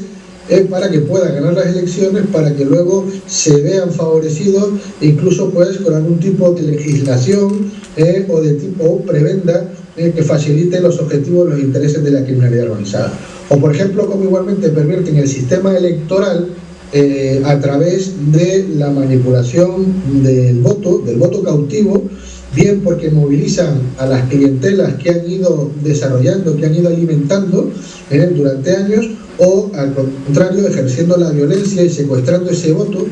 para que pueda ganar las elecciones, para que luego se vean favorecidos, incluso pues con algún tipo de legislación o de tipo prebenda que facilite los objetivos, los intereses de la criminalidad organizada. O por ejemplo, como igualmente pervierten el sistema electoral a través de la manipulación del voto cautivo, bien porque movilizan a las clientelas que han ido desarrollando, que han ido alimentando durante años, o al contrario, ejerciendo la violencia y secuestrando ese voto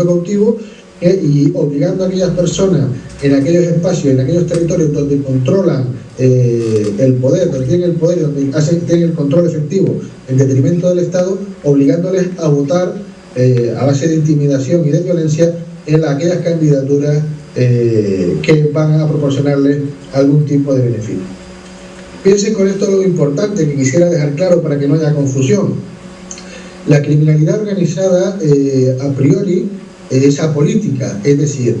cautivo, y obligando a aquellas personas en aquellos espacios, en aquellos territorios donde controlan el poder, donde tienen el poder, donde tienen el control efectivo en detrimento del Estado, obligándoles a votar a base de intimidación y de violencia en aquellas candidaturas que van a proporcionarles algún tipo de beneficio. Piensen con esto lo importante que quisiera dejar claro para que no haya confusión. La criminalidad organizada a priori es apolítica, es decir,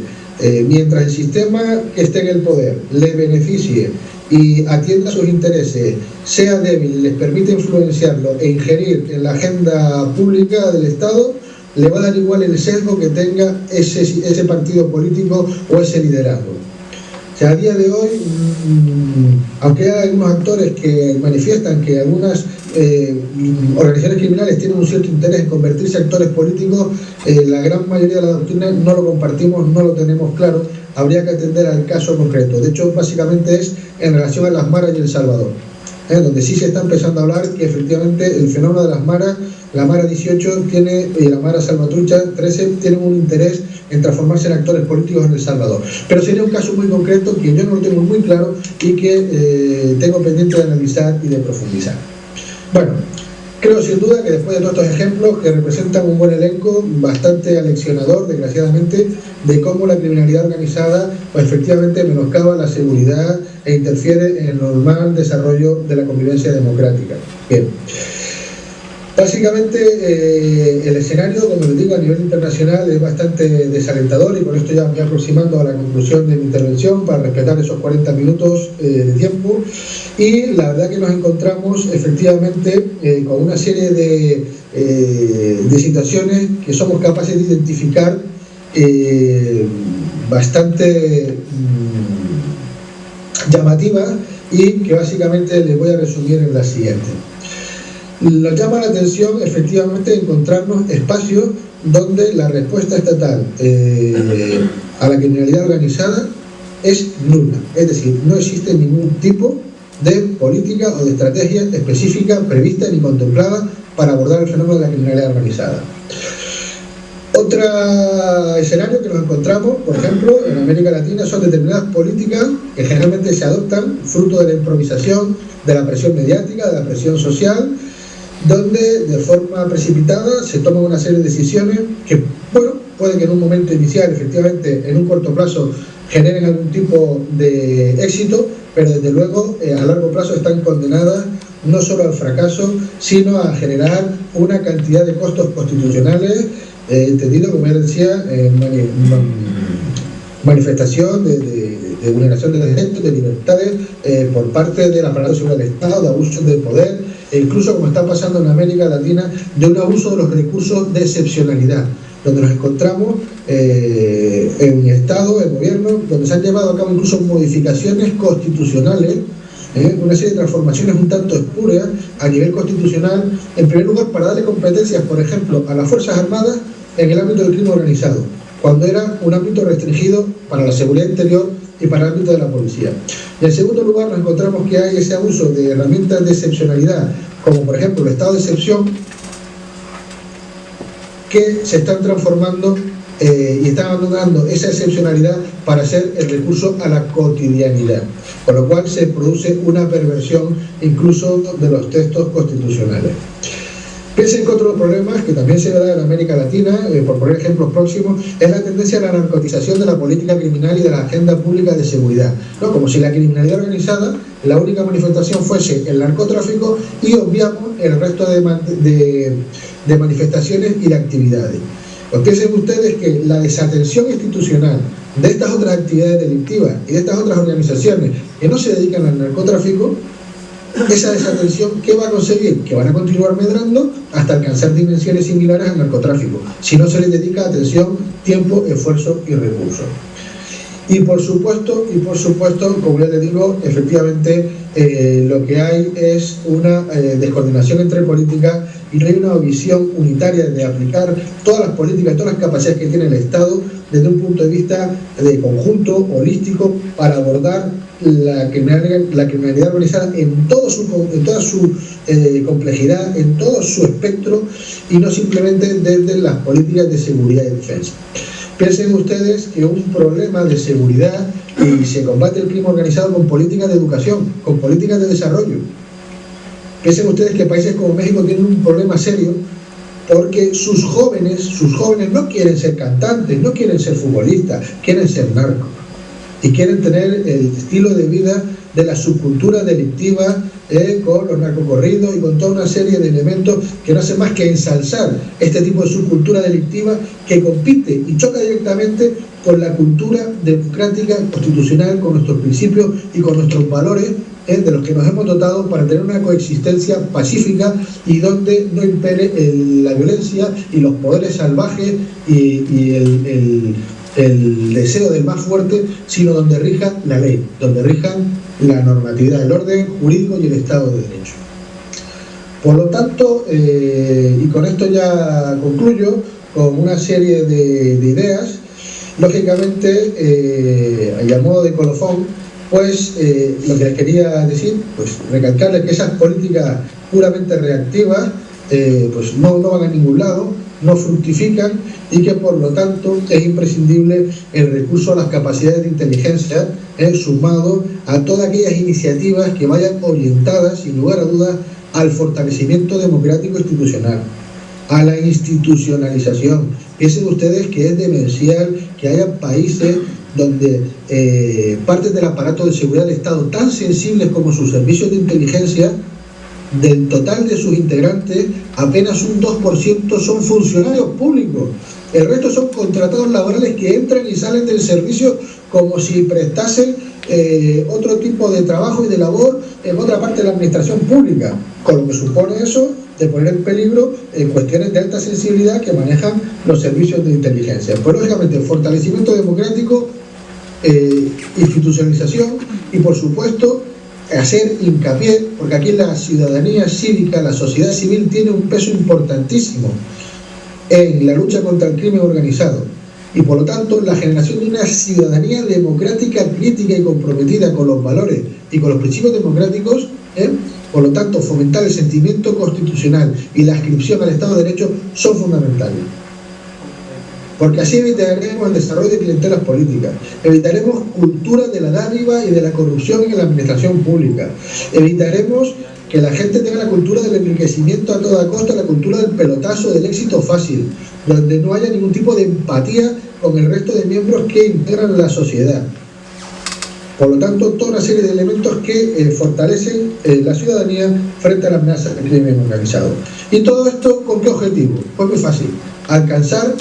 mientras el sistema que esté en el poder le beneficie y atienda sus intereses, sea débil, les permite influenciarlo e ingerir en la agenda pública del Estado, le va a dar igual el sesgo que tenga ese partido político o ese liderazgo. O sea, a día de hoy, aunque hay algunos actores que manifiestan que algunas organizaciones criminales tienen un cierto interés en convertirse en actores políticos, la gran mayoría de la doctrina no lo compartimos, no lo tenemos claro. Habría que atender al caso concreto. De hecho, básicamente es en relación a las maras y El Salvador, donde sí se está empezando a hablar que efectivamente el fenómeno de las maras, la Mara 18 y la Mara Salvatrucha 13 tienen un interés en transformarse en actores políticos en El Salvador. Pero sería un caso muy concreto que yo no lo tengo muy claro y que tengo pendiente de analizar y de profundizar. Bueno, creo sin duda que después de todos estos ejemplos que representan un buen elenco, bastante aleccionador, desgraciadamente, de cómo la criminalidad organizada pues, efectivamente menoscaba la seguridad e interfiere en el normal desarrollo de la convivencia democrática. Bien. Básicamente el escenario, como les digo, a nivel internacional es bastante desalentador y con esto ya me voy aproximando a la conclusión de mi intervención para respetar esos 40 minutos de tiempo. Y la verdad que nos encontramos efectivamente con una serie de situaciones que somos capaces de identificar bastante llamativas y que básicamente les voy a resumir en la siguiente. Nos llama la atención efectivamente encontrarnos espacios donde la respuesta estatal a la criminalidad organizada es nula, es decir, no existe ningún tipo de política o de estrategia específica prevista ni contemplada para abordar el fenómeno de la criminalidad organizada. Otro escenario que nos encontramos, por ejemplo, en América Latina son determinadas políticas que generalmente se adoptan fruto de la improvisación, de la presión mediática, de la presión social, donde de forma precipitada se toman una serie de decisiones que, bueno, puede que en un momento inicial, efectivamente, en un corto plazo, generen algún tipo de éxito, pero desde luego a largo plazo están condenadas no solo al fracaso, sino a generar una cantidad de costos constitucionales, entendido, como ya decía, manifestación de vulneración de derechos, de libertades por parte del aparato civil del Estado, de abusos del poder, e incluso, como está pasando en América Latina, de un abuso de los recursos de excepcionalidad, donde nos encontramos en Estado, en gobierno, donde se han llevado a cabo incluso modificaciones constitucionales, una serie de transformaciones un tanto espurias a nivel constitucional, en primer lugar para darle competencias, por ejemplo, a las Fuerzas Armadas en el ámbito del crimen organizado, cuando era un ámbito restringido para la seguridad interior y para el ámbito de la policía. Y en segundo lugar nos encontramos que hay ese abuso de herramientas de excepcionalidad, como por ejemplo el estado de excepción, que se están transformando y están abandonando esa excepcionalidad para hacer el recurso a la cotidianidad, con lo cual se produce una perversión incluso de los textos constitucionales. Piensen que otro problema que también se da en América Latina, por poner ejemplos próximos, es la tendencia a la narcotización de la política criminal y de la agenda pública de seguridad, ¿no? Como si la criminalidad organizada, la única manifestación fuese el narcotráfico y obviamos el resto de manifestaciones y de actividades. Pues piensen ustedes que la desatención institucional de estas otras actividades delictivas y de estas otras organizaciones que no se dedican al narcotráfico, esa desatención, ¿qué va a conseguir? Que van a continuar medrando hasta alcanzar dimensiones similares al narcotráfico, si no se les dedica atención, tiempo, esfuerzo y recursos. Y por supuesto, como ya les digo, efectivamente lo que hay es una descoordinación entre políticas y no hay una visión unitaria de aplicar todas las políticas, todas las capacidades que tiene el Estado desde un punto de vista de conjunto, holístico, para abordar la criminalidad organizada en toda su complejidad, en todo su espectro, y no simplemente desde las políticas de seguridad y defensa. Piensen ustedes que un problema de seguridad y se combate el crimen organizado con políticas de educación, con políticas de desarrollo. Piensen ustedes que países como México tienen un problema serio porque sus jóvenes no quieren ser cantantes, no quieren ser futbolistas, quieren ser narcos y quieren tener el estilo de vida de la subcultura delictiva, con los narcocorridos y con toda una serie de elementos que no hacen más que ensalzar este tipo de subcultura delictiva que compite y choca directamente con la cultura democrática, constitucional, con nuestros principios y con nuestros valores, de los que nos hemos dotado para tener una coexistencia pacífica y donde no impere la violencia y los poderes salvajes y el deseo del más fuerte, sino donde rija la ley, donde rijan la normatividad, el orden jurídico y el Estado de Derecho. Por lo tanto, y con esto ya concluyo, con una serie de ideas, lógicamente, a modo de colofón, pues lo que les quería decir, pues recalcarles que esas políticas puramente reactivas pues no van a ningún lado, no fructifican y que por lo tanto es imprescindible el recurso a las capacidades de inteligencia, sumado a todas aquellas iniciativas que vayan orientadas, sin lugar a dudas, al fortalecimiento democrático institucional, a la institucionalización. Piensen ustedes que es demencial que haya países donde partes del aparato de seguridad del Estado tan sensibles como sus servicios de inteligencia, del total de sus integrantes, apenas un 2% son funcionarios públicos. El resto son contratados laborales que entran y salen del servicio como si prestasen otro tipo de trabajo y de labor en otra parte de la administración pública, con lo que supone eso de poner en peligro cuestiones de alta sensibilidad que manejan los servicios de inteligencia. Pues lógicamente fortalecimiento democrático, institucionalización y por supuesto hacer hincapié, porque aquí la ciudadanía cívica, la sociedad civil tiene un peso importantísimo en la lucha contra el crimen organizado y por lo tanto la generación de una ciudadanía democrática, crítica y comprometida con los valores y con los principios democráticos, por lo tanto fomentar el sentimiento constitucional y la adscripción al Estado de Derecho son fundamentales. Porque así evitaremos el desarrollo de clientelas políticas, evitaremos cultura de la dádiva y de la corrupción en la administración pública, evitaremos que la gente tenga la cultura del enriquecimiento a toda costa, la cultura del pelotazo, del éxito fácil, donde no haya ningún tipo de empatía con el resto de miembros que integran la sociedad. Por lo tanto, toda una serie de elementos que fortalecen la ciudadanía frente a la amenaza del crimen organizado. ¿Y todo esto con qué objetivo? Pues muy fácil, alcanzar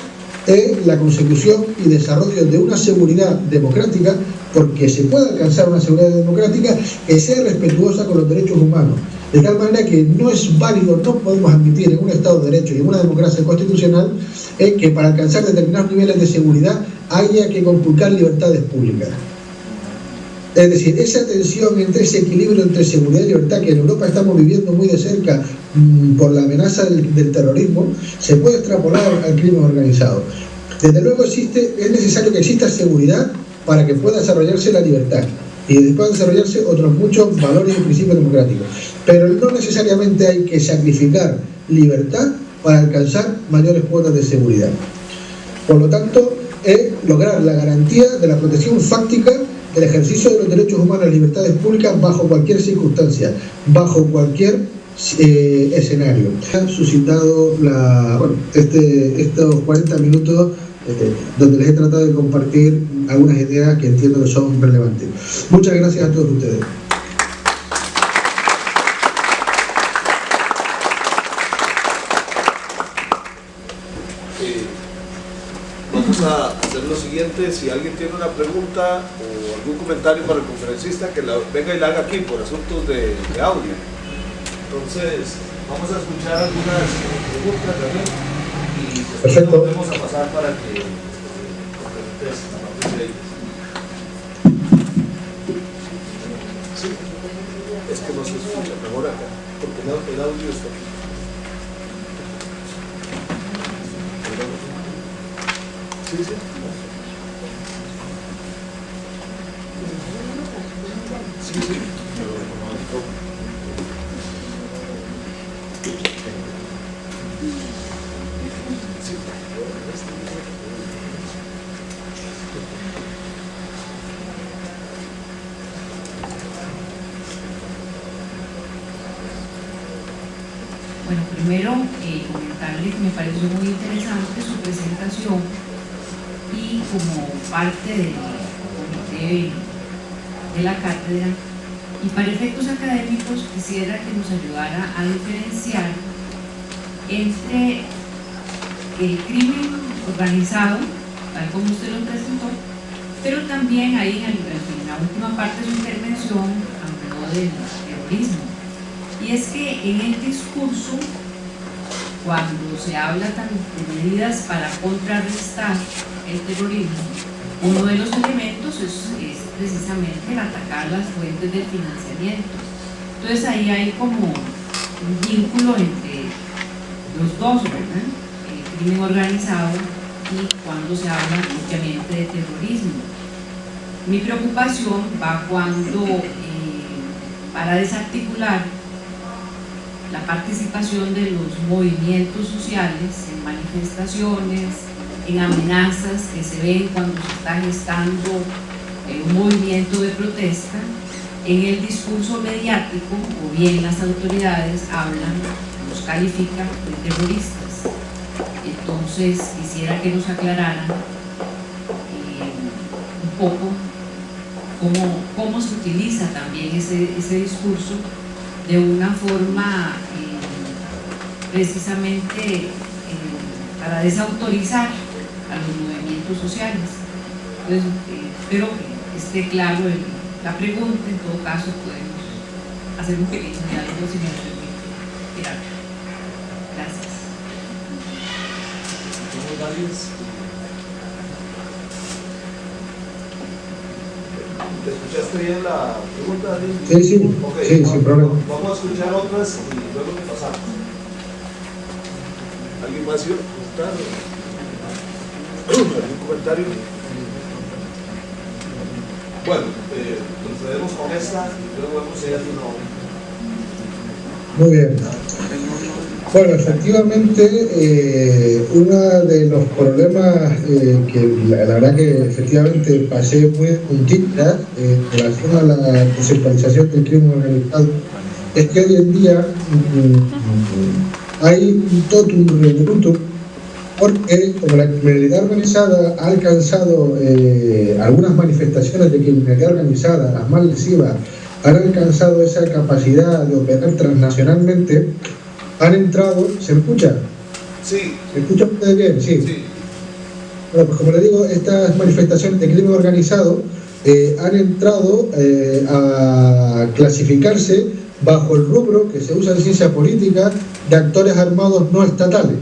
la consecución y desarrollo de una seguridad democrática, porque se puede alcanzar una seguridad democrática que sea respetuosa con los derechos humanos, de tal manera que no es válido, no podemos admitir en un Estado de Derecho y en una democracia constitucional que para alcanzar determinados niveles de seguridad haya que conculcar libertades públicas. Es decir, esa tensión entre ese equilibrio entre seguridad y libertad que en Europa estamos viviendo muy de cerca por la amenaza del terrorismo, se puede extrapolar al crimen organizado. Desde luego es necesario que exista seguridad para que pueda desarrollarse la libertad y después desarrollarse otros muchos valores y principios democráticos. Pero no necesariamente hay que sacrificar libertad para alcanzar mayores cuotas de seguridad. Por lo tanto, es lograr la garantía de la protección fáctica del ejercicio de los derechos humanos y libertades públicas bajo cualquier circunstancia, bajo cualquier escenario. Han suscitado estos 40 minutos donde les he tratado de compartir algunas ideas que entiendo que son relevantes. Muchas gracias a todos ustedes. Vamos a hacer lo siguiente: si alguien tiene una pregunta o algún comentario para el conferencista, que venga y la haga aquí por asuntos de audio. Entonces, vamos a escuchar algunas preguntas también y después nos volvemos a pasar para que contesten a partir de ellas. Sí, es que no se escucha mejor acá, porque el audio está aquí. Sí, sí. Sí, sí. primero, comentarle que me pareció muy interesante su presentación y como parte del comité de la cátedra, y para efectos académicos quisiera que nos ayudara a diferenciar entre el crimen organizado, tal como usted lo presentó, pero también ahí en la última parte de su intervención habló del terrorismo. Y es que en el discurso, cuando se habla de medidas para contrarrestar el terrorismo, uno de los elementos es precisamente el atacar las fuentes del financiamiento. Entonces ahí hay como un vínculo entre los dos, ¿verdad? El crimen organizado y cuando se habla obviamente de terrorismo. Mi preocupación va cuando, para desarticular la participación de los movimientos sociales en manifestaciones, en amenazas que se ven cuando se está gestando un movimiento de protesta, en el discurso mediático o bien las autoridades hablan, los califican de terroristas. Entonces quisiera que nos aclararan un poco cómo se utiliza también ese discurso de una forma precisamente para desautorizar a los movimientos sociales. Entonces, espero que esté claro la pregunta. En todo caso podemos hacer un pequeño diálogo si me lo permite. Gracias. ¿Te escuchaste bien la pregunta? Sí, okay, sí, sin problema. Vamos a escuchar otras y luego te pasamos. ¿Alguien más iba a preguntar? ¿Algún comentario? Bueno, procedemos con esta y luego vamos a ir a una hora. Muy bien. Bueno, efectivamente, uno de los problemas que la verdad que efectivamente pasé muy de puntita en relación a la descentralización del crimen organizado es que hoy en día hay un totum revolutum, porque como la criminalidad organizada ha alcanzado algunas manifestaciones de criminalidad organizada, las más lesivas, han alcanzado esa capacidad de operar transnacionalmente, han entrado. ¿Se me escucha? Sí. ¿Se escucha ustedes bien? Sí. Sí. Bueno, pues como le digo, estas manifestaciones de crimen organizado han entrado a clasificarse bajo el rubro que se usa en ciencia política de actores armados no estatales.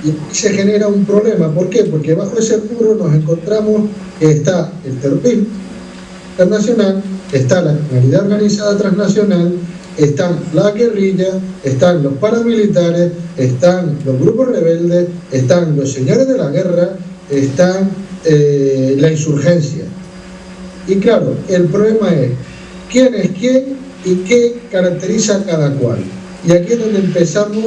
Y aquí se genera un problema. ¿Por qué? Porque bajo ese rubro nos encontramos que está el terrorismo internacional, está la criminalidad organizada transnacional, están la guerrilla, están los paramilitares, están los grupos rebeldes, están los señores de la guerra, están la insurgencia. Y claro, el problema es quién es quién y qué caracteriza a cada cual. Y aquí es donde empezamos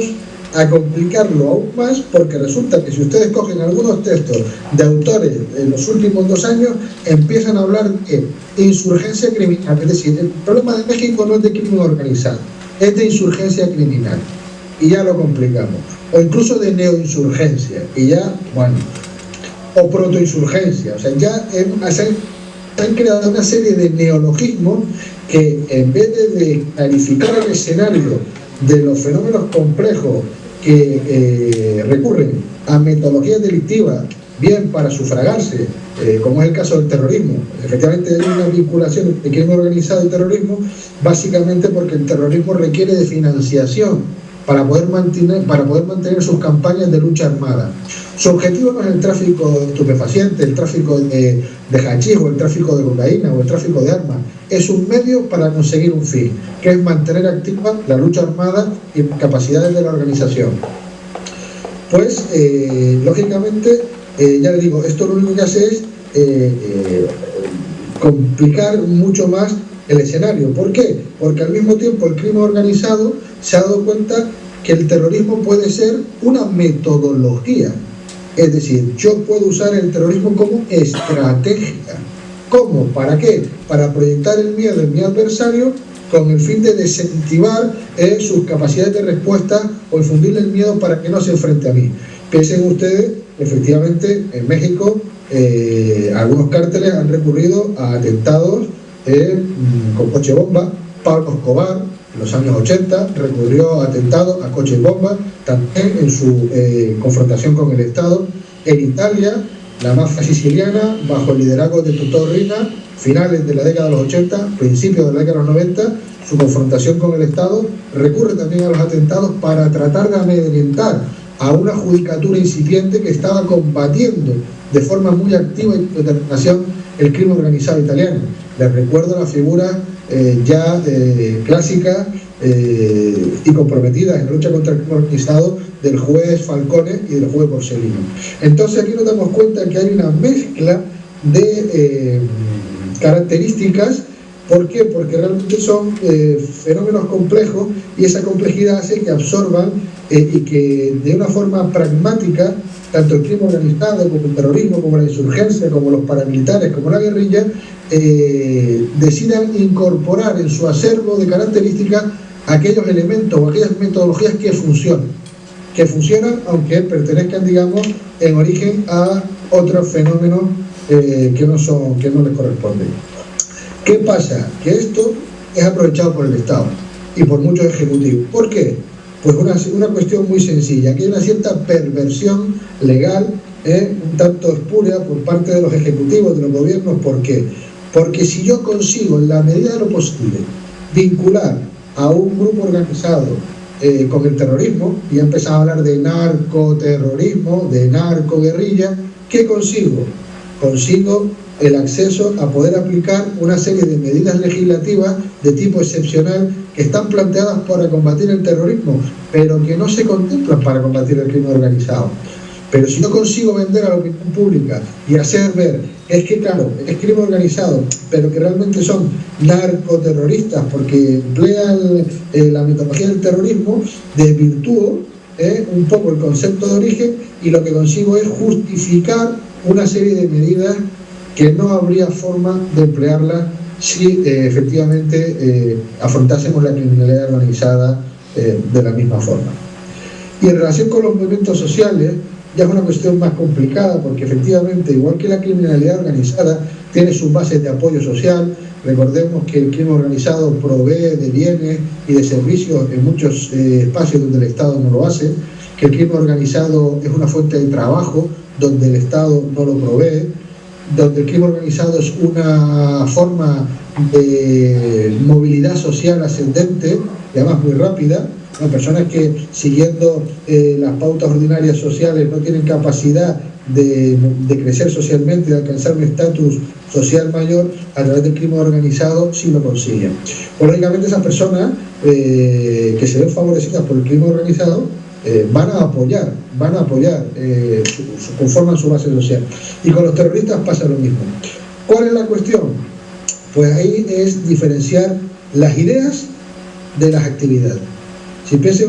a complicarlo aún más, porque resulta que si ustedes cogen algunos textos de autores en los últimos 2 años, empiezan a hablar de insurgencia criminal. Es decir, el problema de México no es de crimen organizado, es de insurgencia criminal, y ya lo complicamos. O incluso de neoinsurgencia, y ya, bueno, o protoinsurgencia. O sea, ya se han creado una serie de neologismos que, en vez de clarificar el escenario de los fenómenos complejos que recurren a metodologías delictivas, bien para sufragarse, como es el caso del terrorismo. Efectivamente hay una vinculación de crimen organizado y terrorismo, básicamente porque el terrorismo requiere de financiación para poder mantener sus campañas de lucha armada. Su objetivo no es el tráfico de estupefacientes, el tráfico de hachís, o el tráfico de cocaína, o el tráfico de armas. Es un medio para conseguir un fin, que es mantener activa la lucha armada y capacidades de la organización. Pues, lógicamente, ya le digo, esto lo único que hace es complicar mucho más el escenario. ¿Por qué? Porque al mismo tiempo el crimen organizado se ha dado cuenta que el terrorismo puede ser una metodología. Es decir, yo puedo usar el terrorismo como estrategia. ¿Cómo? ¿Para qué? Para proyectar el miedo en mi adversario con el fin de desincentivar sus capacidades de respuesta o infundirle el miedo para que no se enfrente a mí. Piensen ustedes, efectivamente, en México algunos cárteles han recurrido a atentados con coche bomba. Pablo Escobar, en los años 80, recurrió a atentados a coches bomba, también en su confrontación con el Estado. En Italia, la mafia siciliana, bajo el liderazgo de Totò Riina, finales de la década de los 80, principios de la década de los 90, su confrontación con el Estado, recurre también a los atentados para tratar de amedrentar a una judicatura incipiente que estaba combatiendo de forma muy activa y con determinación el crimen organizado italiano. Les recuerdo la figura clásica y comprometida en la lucha contra el crimen organizado del juez Falcone y del juez Borsellino. Entonces aquí nos damos cuenta que hay una mezcla de características. ¿Por qué? Porque realmente son fenómenos complejos y esa complejidad hace que absorban y que de una forma pragmática tanto el crimen organizado como el terrorismo, como la insurgencia, como los paramilitares, como la guerrilla, decidan incorporar en su acervo de características aquellos elementos o aquellas metodologías que funcionan aunque pertenezcan, digamos, en origen a otros fenómenos que no les corresponden. ¿Qué pasa? Que esto es aprovechado por el Estado y por muchos ejecutivos. ¿Por qué? Pues una cuestión muy sencilla, que hay una cierta perversión legal, un tanto espúrea por parte de los ejecutivos, de los gobiernos. ¿Por qué? Porque si yo consigo, en la medida de lo posible, vincular a un grupo organizado con el terrorismo, y he empezado a hablar de narcoterrorismo, de narcoguerrilla, ¿qué consigo? Consigo el acceso a poder aplicar una serie de medidas legislativas de tipo excepcional que están planteadas para combatir el terrorismo, pero que no se contemplan para combatir el crimen organizado. Pero si yo consigo vender a la opinión pública y hacer ver que claro, es crimen organizado, pero que realmente son narcoterroristas porque emplean la metodología del terrorismo, desvirtúo un poco el concepto de origen y lo que consigo es justificar una serie de medidas que no habría forma de emplearla si efectivamente afrontásemos la criminalidad organizada de la misma forma. Y en relación con los movimientos sociales, ya es una cuestión más complicada porque efectivamente, igual que la criminalidad organizada, tiene sus bases de apoyo social. Recordemos que el crimen organizado provee de bienes y de servicios en muchos espacios donde el Estado no lo hace, que el crimen organizado es una fuente de trabajo donde el Estado no lo provee, donde el crimen organizado es una forma de movilidad social ascendente y además muy rápida. Personas que siguiendo las pautas ordinarias sociales no tienen capacidad de crecer socialmente y de alcanzar un estatus social mayor, a través del crimen organizado sí lo consiguen. Pues, lógicamente esas personas que se ven favorecidas por el crimen organizado van a apoyar conforman su base social. Y con los terroristas pasa lo mismo. ¿Cuál es la cuestión? Pues ahí es diferenciar las ideas de las actividades. Si piensen,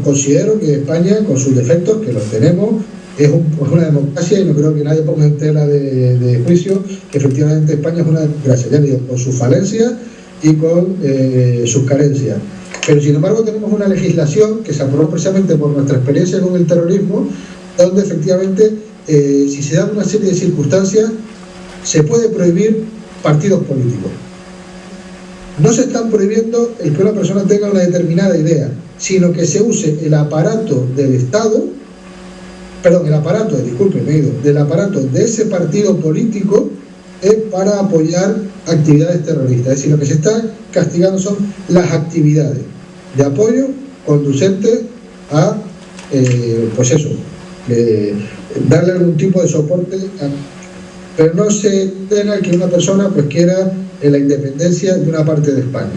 considero que España, con sus defectos, que los tenemos, es una democracia y no creo que nadie ponga en tela de juicio que efectivamente España es una democracia, ya digo, con sus falencias y con sus carencias. Pero sin embargo tenemos una legislación que se aprobó precisamente por nuestra experiencia con el terrorismo, donde efectivamente, si se dan una serie de circunstancias, se puede prohibir partidos políticos. No se están prohibiendo el que una persona tenga una determinada idea, sino que se use el aparato del Estado, del aparato de ese partido político para apoyar actividades terroristas. Es decir, lo que se está castigando son las actividades de apoyo conducentes a, darle algún tipo de soporte, pero no se tenga que una persona quiera la independencia de una parte de España.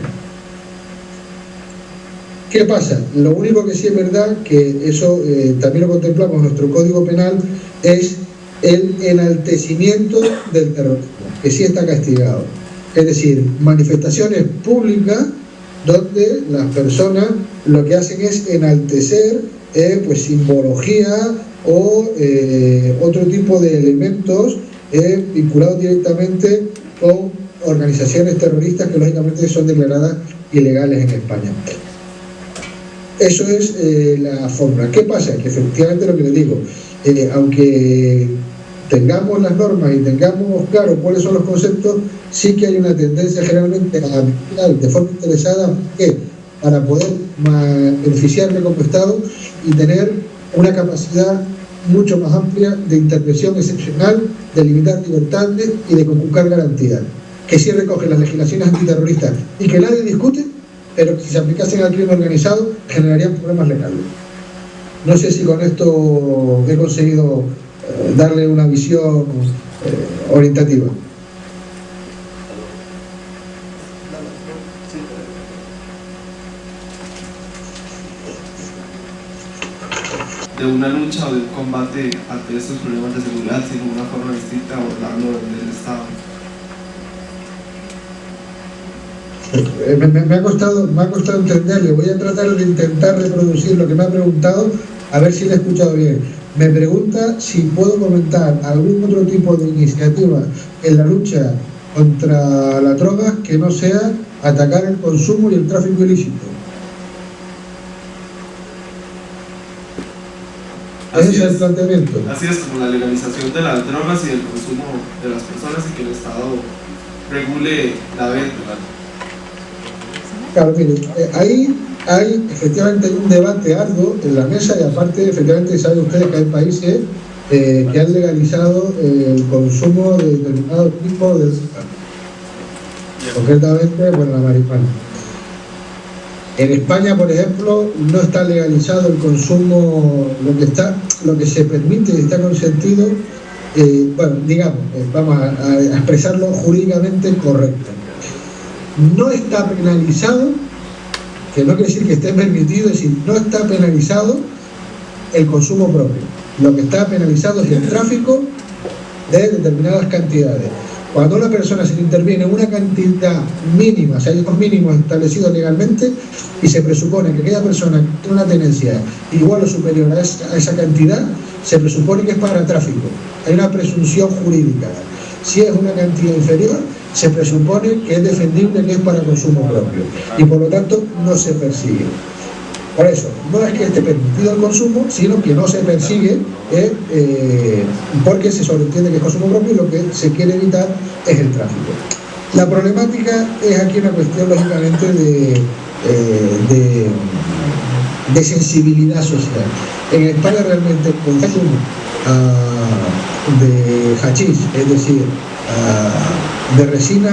¿Qué pasa? Lo único que sí es verdad, que eso también lo contemplamos en nuestro Código Penal, es el enaltecimiento del terrorismo, que sí está castigado. Es decir, manifestaciones públicas donde las personas lo que hacen es enaltecer simbología o otro tipo de elementos vinculados directamente con organizaciones terroristas que lógicamente son declaradas ilegales en España. Eso es la fórmula. ¿Qué pasa? Que efectivamente lo que les digo, aunque tengamos las normas y tengamos claro cuáles son los conceptos, sí que hay una tendencia generalmente a aplicar de forma interesada para poder beneficiarme como Estado y tener una capacidad mucho más amplia de intervención excepcional, de limitar libertades y de conculcar garantías, que sí recogen las legislaciones antiterroristas y que nadie discute, pero que si se aplicasen al crimen organizado generarían problemas legales. No sé si con esto he conseguido darle una visión orientativa. De una lucha o de un combate ante estos problemas de seguridad sin una forma distinta abordando desde el Estado. Me ha costado entenderle. Voy a tratar de intentar reproducir lo que me ha preguntado, a ver si le he escuchado bien. Me pregunta si puedo comentar algún otro tipo de iniciativa en la lucha contra la droga que no sea atacar el consumo y el tráfico ilícito. Ese es el planteamiento. Así es, como la legalización de las drogas y el consumo de las personas y que el Estado regule la venta. Claro, mire, ahí hay efectivamente un debate arduo en la mesa y aparte, efectivamente, saben ustedes que hay países que han legalizado el consumo de determinado tipo de drogas. Concretamente, bueno, la marihuana. En España, por ejemplo, no está legalizado el consumo, lo que se permite y está consentido, bueno, digamos, vamos a expresarlo jurídicamente correcto. No está penalizado, que no quiere decir que esté permitido, es decir, no está penalizado el consumo propio. Lo que está penalizado es el tráfico de determinadas cantidades. Cuando a una persona se le interviene una cantidad mínima, o sea, hay unos mínimos establecidos legalmente y se presupone que aquella persona que tiene una tenencia igual o superior a esa cantidad, se presupone que es para tráfico. Hay una presunción jurídica. Si es una cantidad inferior, se presupone que es defendible que es para consumo propio y por lo tanto no se persigue. Por eso, no es que esté permitido el consumo, sino que no se persigue porque se sobreentiende que es consumo propio y lo que se quiere evitar es el tráfico. La problemática es aquí una cuestión, lógicamente, de sensibilidad social. En España realmente el consumo de hachís, es decir, de resina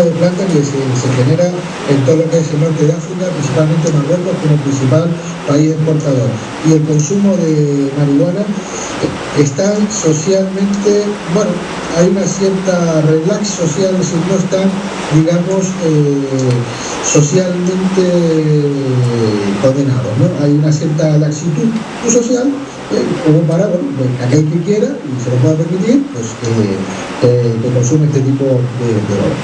de planta que se genera en todo lo que es el norte de África, principalmente Marruecos como principal país exportador. Y el consumo de marihuana está socialmente, bueno, hay una cierta relax social, es decir, no están, digamos, socialmente condenados, ¿no? Hay una cierta laxitud social, como para, bueno, aquel que quiera y se lo pueda permitir, pues que consume este tipo de drogas.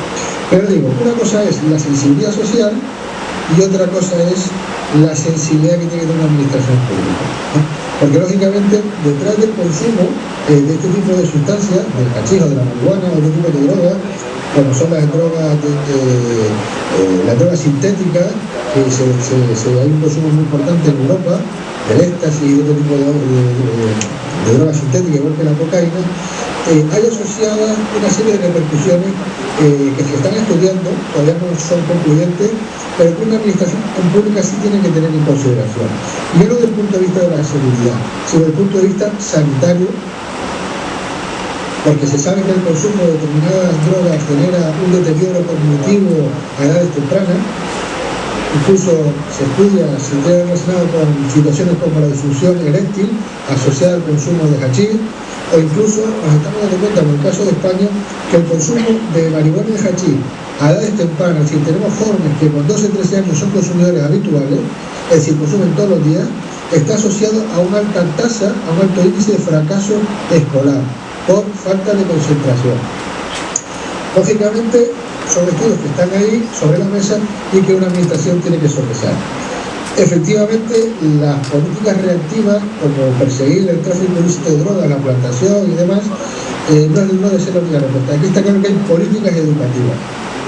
Pero digo, una cosa es la sensibilidad social y otra cosa es la sensibilidad que tiene que tener una administración pública, ¿no? Porque lógicamente detrás del consumo de este tipo de sustancias, del hachís o de la marihuana o de otro tipo de drogas, como son las drogas sintéticas, que hay un consumo muy importante en Europa, del éxtasis y de otro tipo de drogas sintéticas, igual que la cocaína, hay asociadas una serie de repercusiones que se están estudiando, todavía no son concluyentes, pero que una administración pública sí tiene que tener en consideración. Y no desde el punto de vista de la seguridad, sino desde el punto de vista sanitario, porque se sabe que el consumo de determinadas drogas genera un deterioro cognitivo a edades tempranas. Incluso se estudia, se tiene relacionado con situaciones como la disfunción eréctil asociada al consumo de hachís, o incluso nos estamos dando cuenta en el caso de España que el consumo de marihuana y de hachís a edades tempranas, si tenemos jóvenes que con 12 o 13 años son consumidores habituales, es decir, consumen todos los días, está asociado a una alta tasa, a un alto índice de fracaso escolar por falta de concentración. Lógicamente, son estudios que están ahí sobre la mesa y que una administración tiene que sopesar. Efectivamente, las políticas reactivas, como perseguir el tráfico ilícito de drogas, la plantación y demás, no debe ser la única respuesta. Aquí está claro que hay políticas educativas.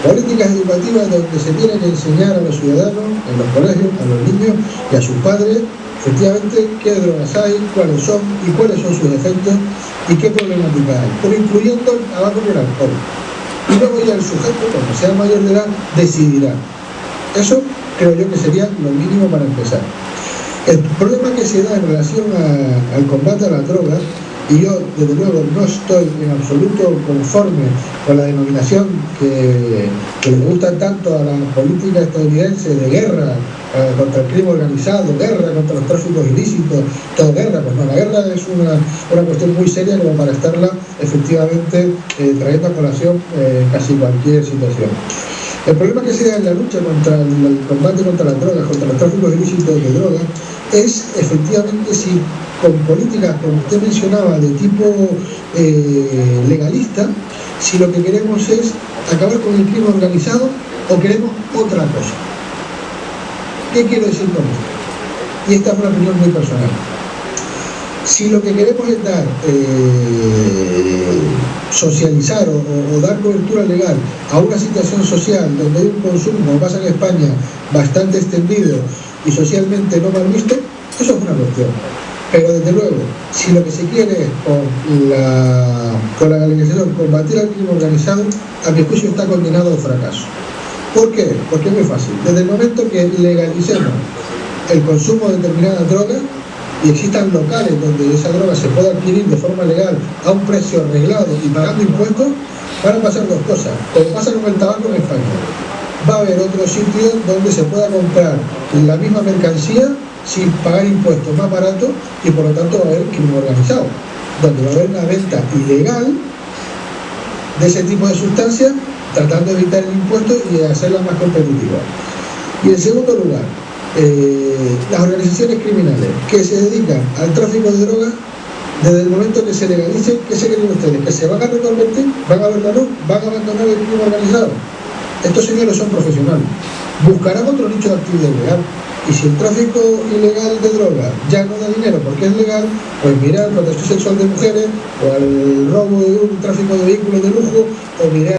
Políticas educativas donde se tiene que enseñar a los ciudadanos, en los colegios, a los niños y a sus padres, efectivamente, qué drogas hay, cuáles son y cuáles son sus efectos y qué problemática hay, pero incluyendo el tabaco y el alcohol. Y luego ya el sujeto, cuando sea mayor de edad, decidirá. Eso creo yo que sería lo mínimo para empezar. El problema que se da en relación al combate a las drogas, y yo desde luego no estoy en absoluto conforme con la denominación que le gusta tanto a la política estadounidense de guerra contra el crimen organizado, guerra contra los tráficos ilícitos, todo guerra. Pues no, la guerra es una cuestión muy seria como para estarla efectivamente trayendo a colación casi cualquier situación. El problema que se da en la lucha contra el combate contra las drogas, contra los tráficos ilícitos de drogas, es efectivamente si con políticas, como usted mencionaba, de tipo legalista, si lo que queremos es acabar con el crimen organizado o queremos otra cosa. ¿Qué quiero decir con esto? Y esta es una opinión muy personal. Si lo que queremos es dar, socializar o dar cobertura legal a una situación social donde hay un consumo, como pasa en España, bastante extendido y socialmente no mal visto, eso es una cuestión. Pero desde luego, si lo que se quiere es con la legalización combatir al crimen organizado, a mi juicio está condenado al fracaso. ¿Por qué? Porque es muy fácil. Desde el momento que legalicemos el consumo de determinadas drogas y existan locales donde esa droga se pueda adquirir de forma legal a un precio arreglado y pagando impuestos, van a pasar dos cosas. Como pasa con el tabaco en España, va a haber otros sitios donde se pueda comprar la misma mercancía sin pagar impuestos más baratos y por lo tanto va a haber crimen organizado, donde va a haber una venta ilegal de ese tipo de sustancias, tratando de evitar el impuesto y de hacerla más competitiva. Y en segundo lugar, las organizaciones criminales que se dedican al tráfico de drogas, desde el momento que se legalice, ¿qué se creen ustedes? ¿Que se van a reconvertir? ¿Van a ver la luz? ¿Van a abandonar el crimen organizado? Estos señores son profesionales, buscarán otro nicho de actividad ilegal. Y si el tráfico ilegal de drogas ya no da dinero porque es legal, pues mira al protección sexual de mujeres, o al robo de un tráfico de vehículos de lujo, o mira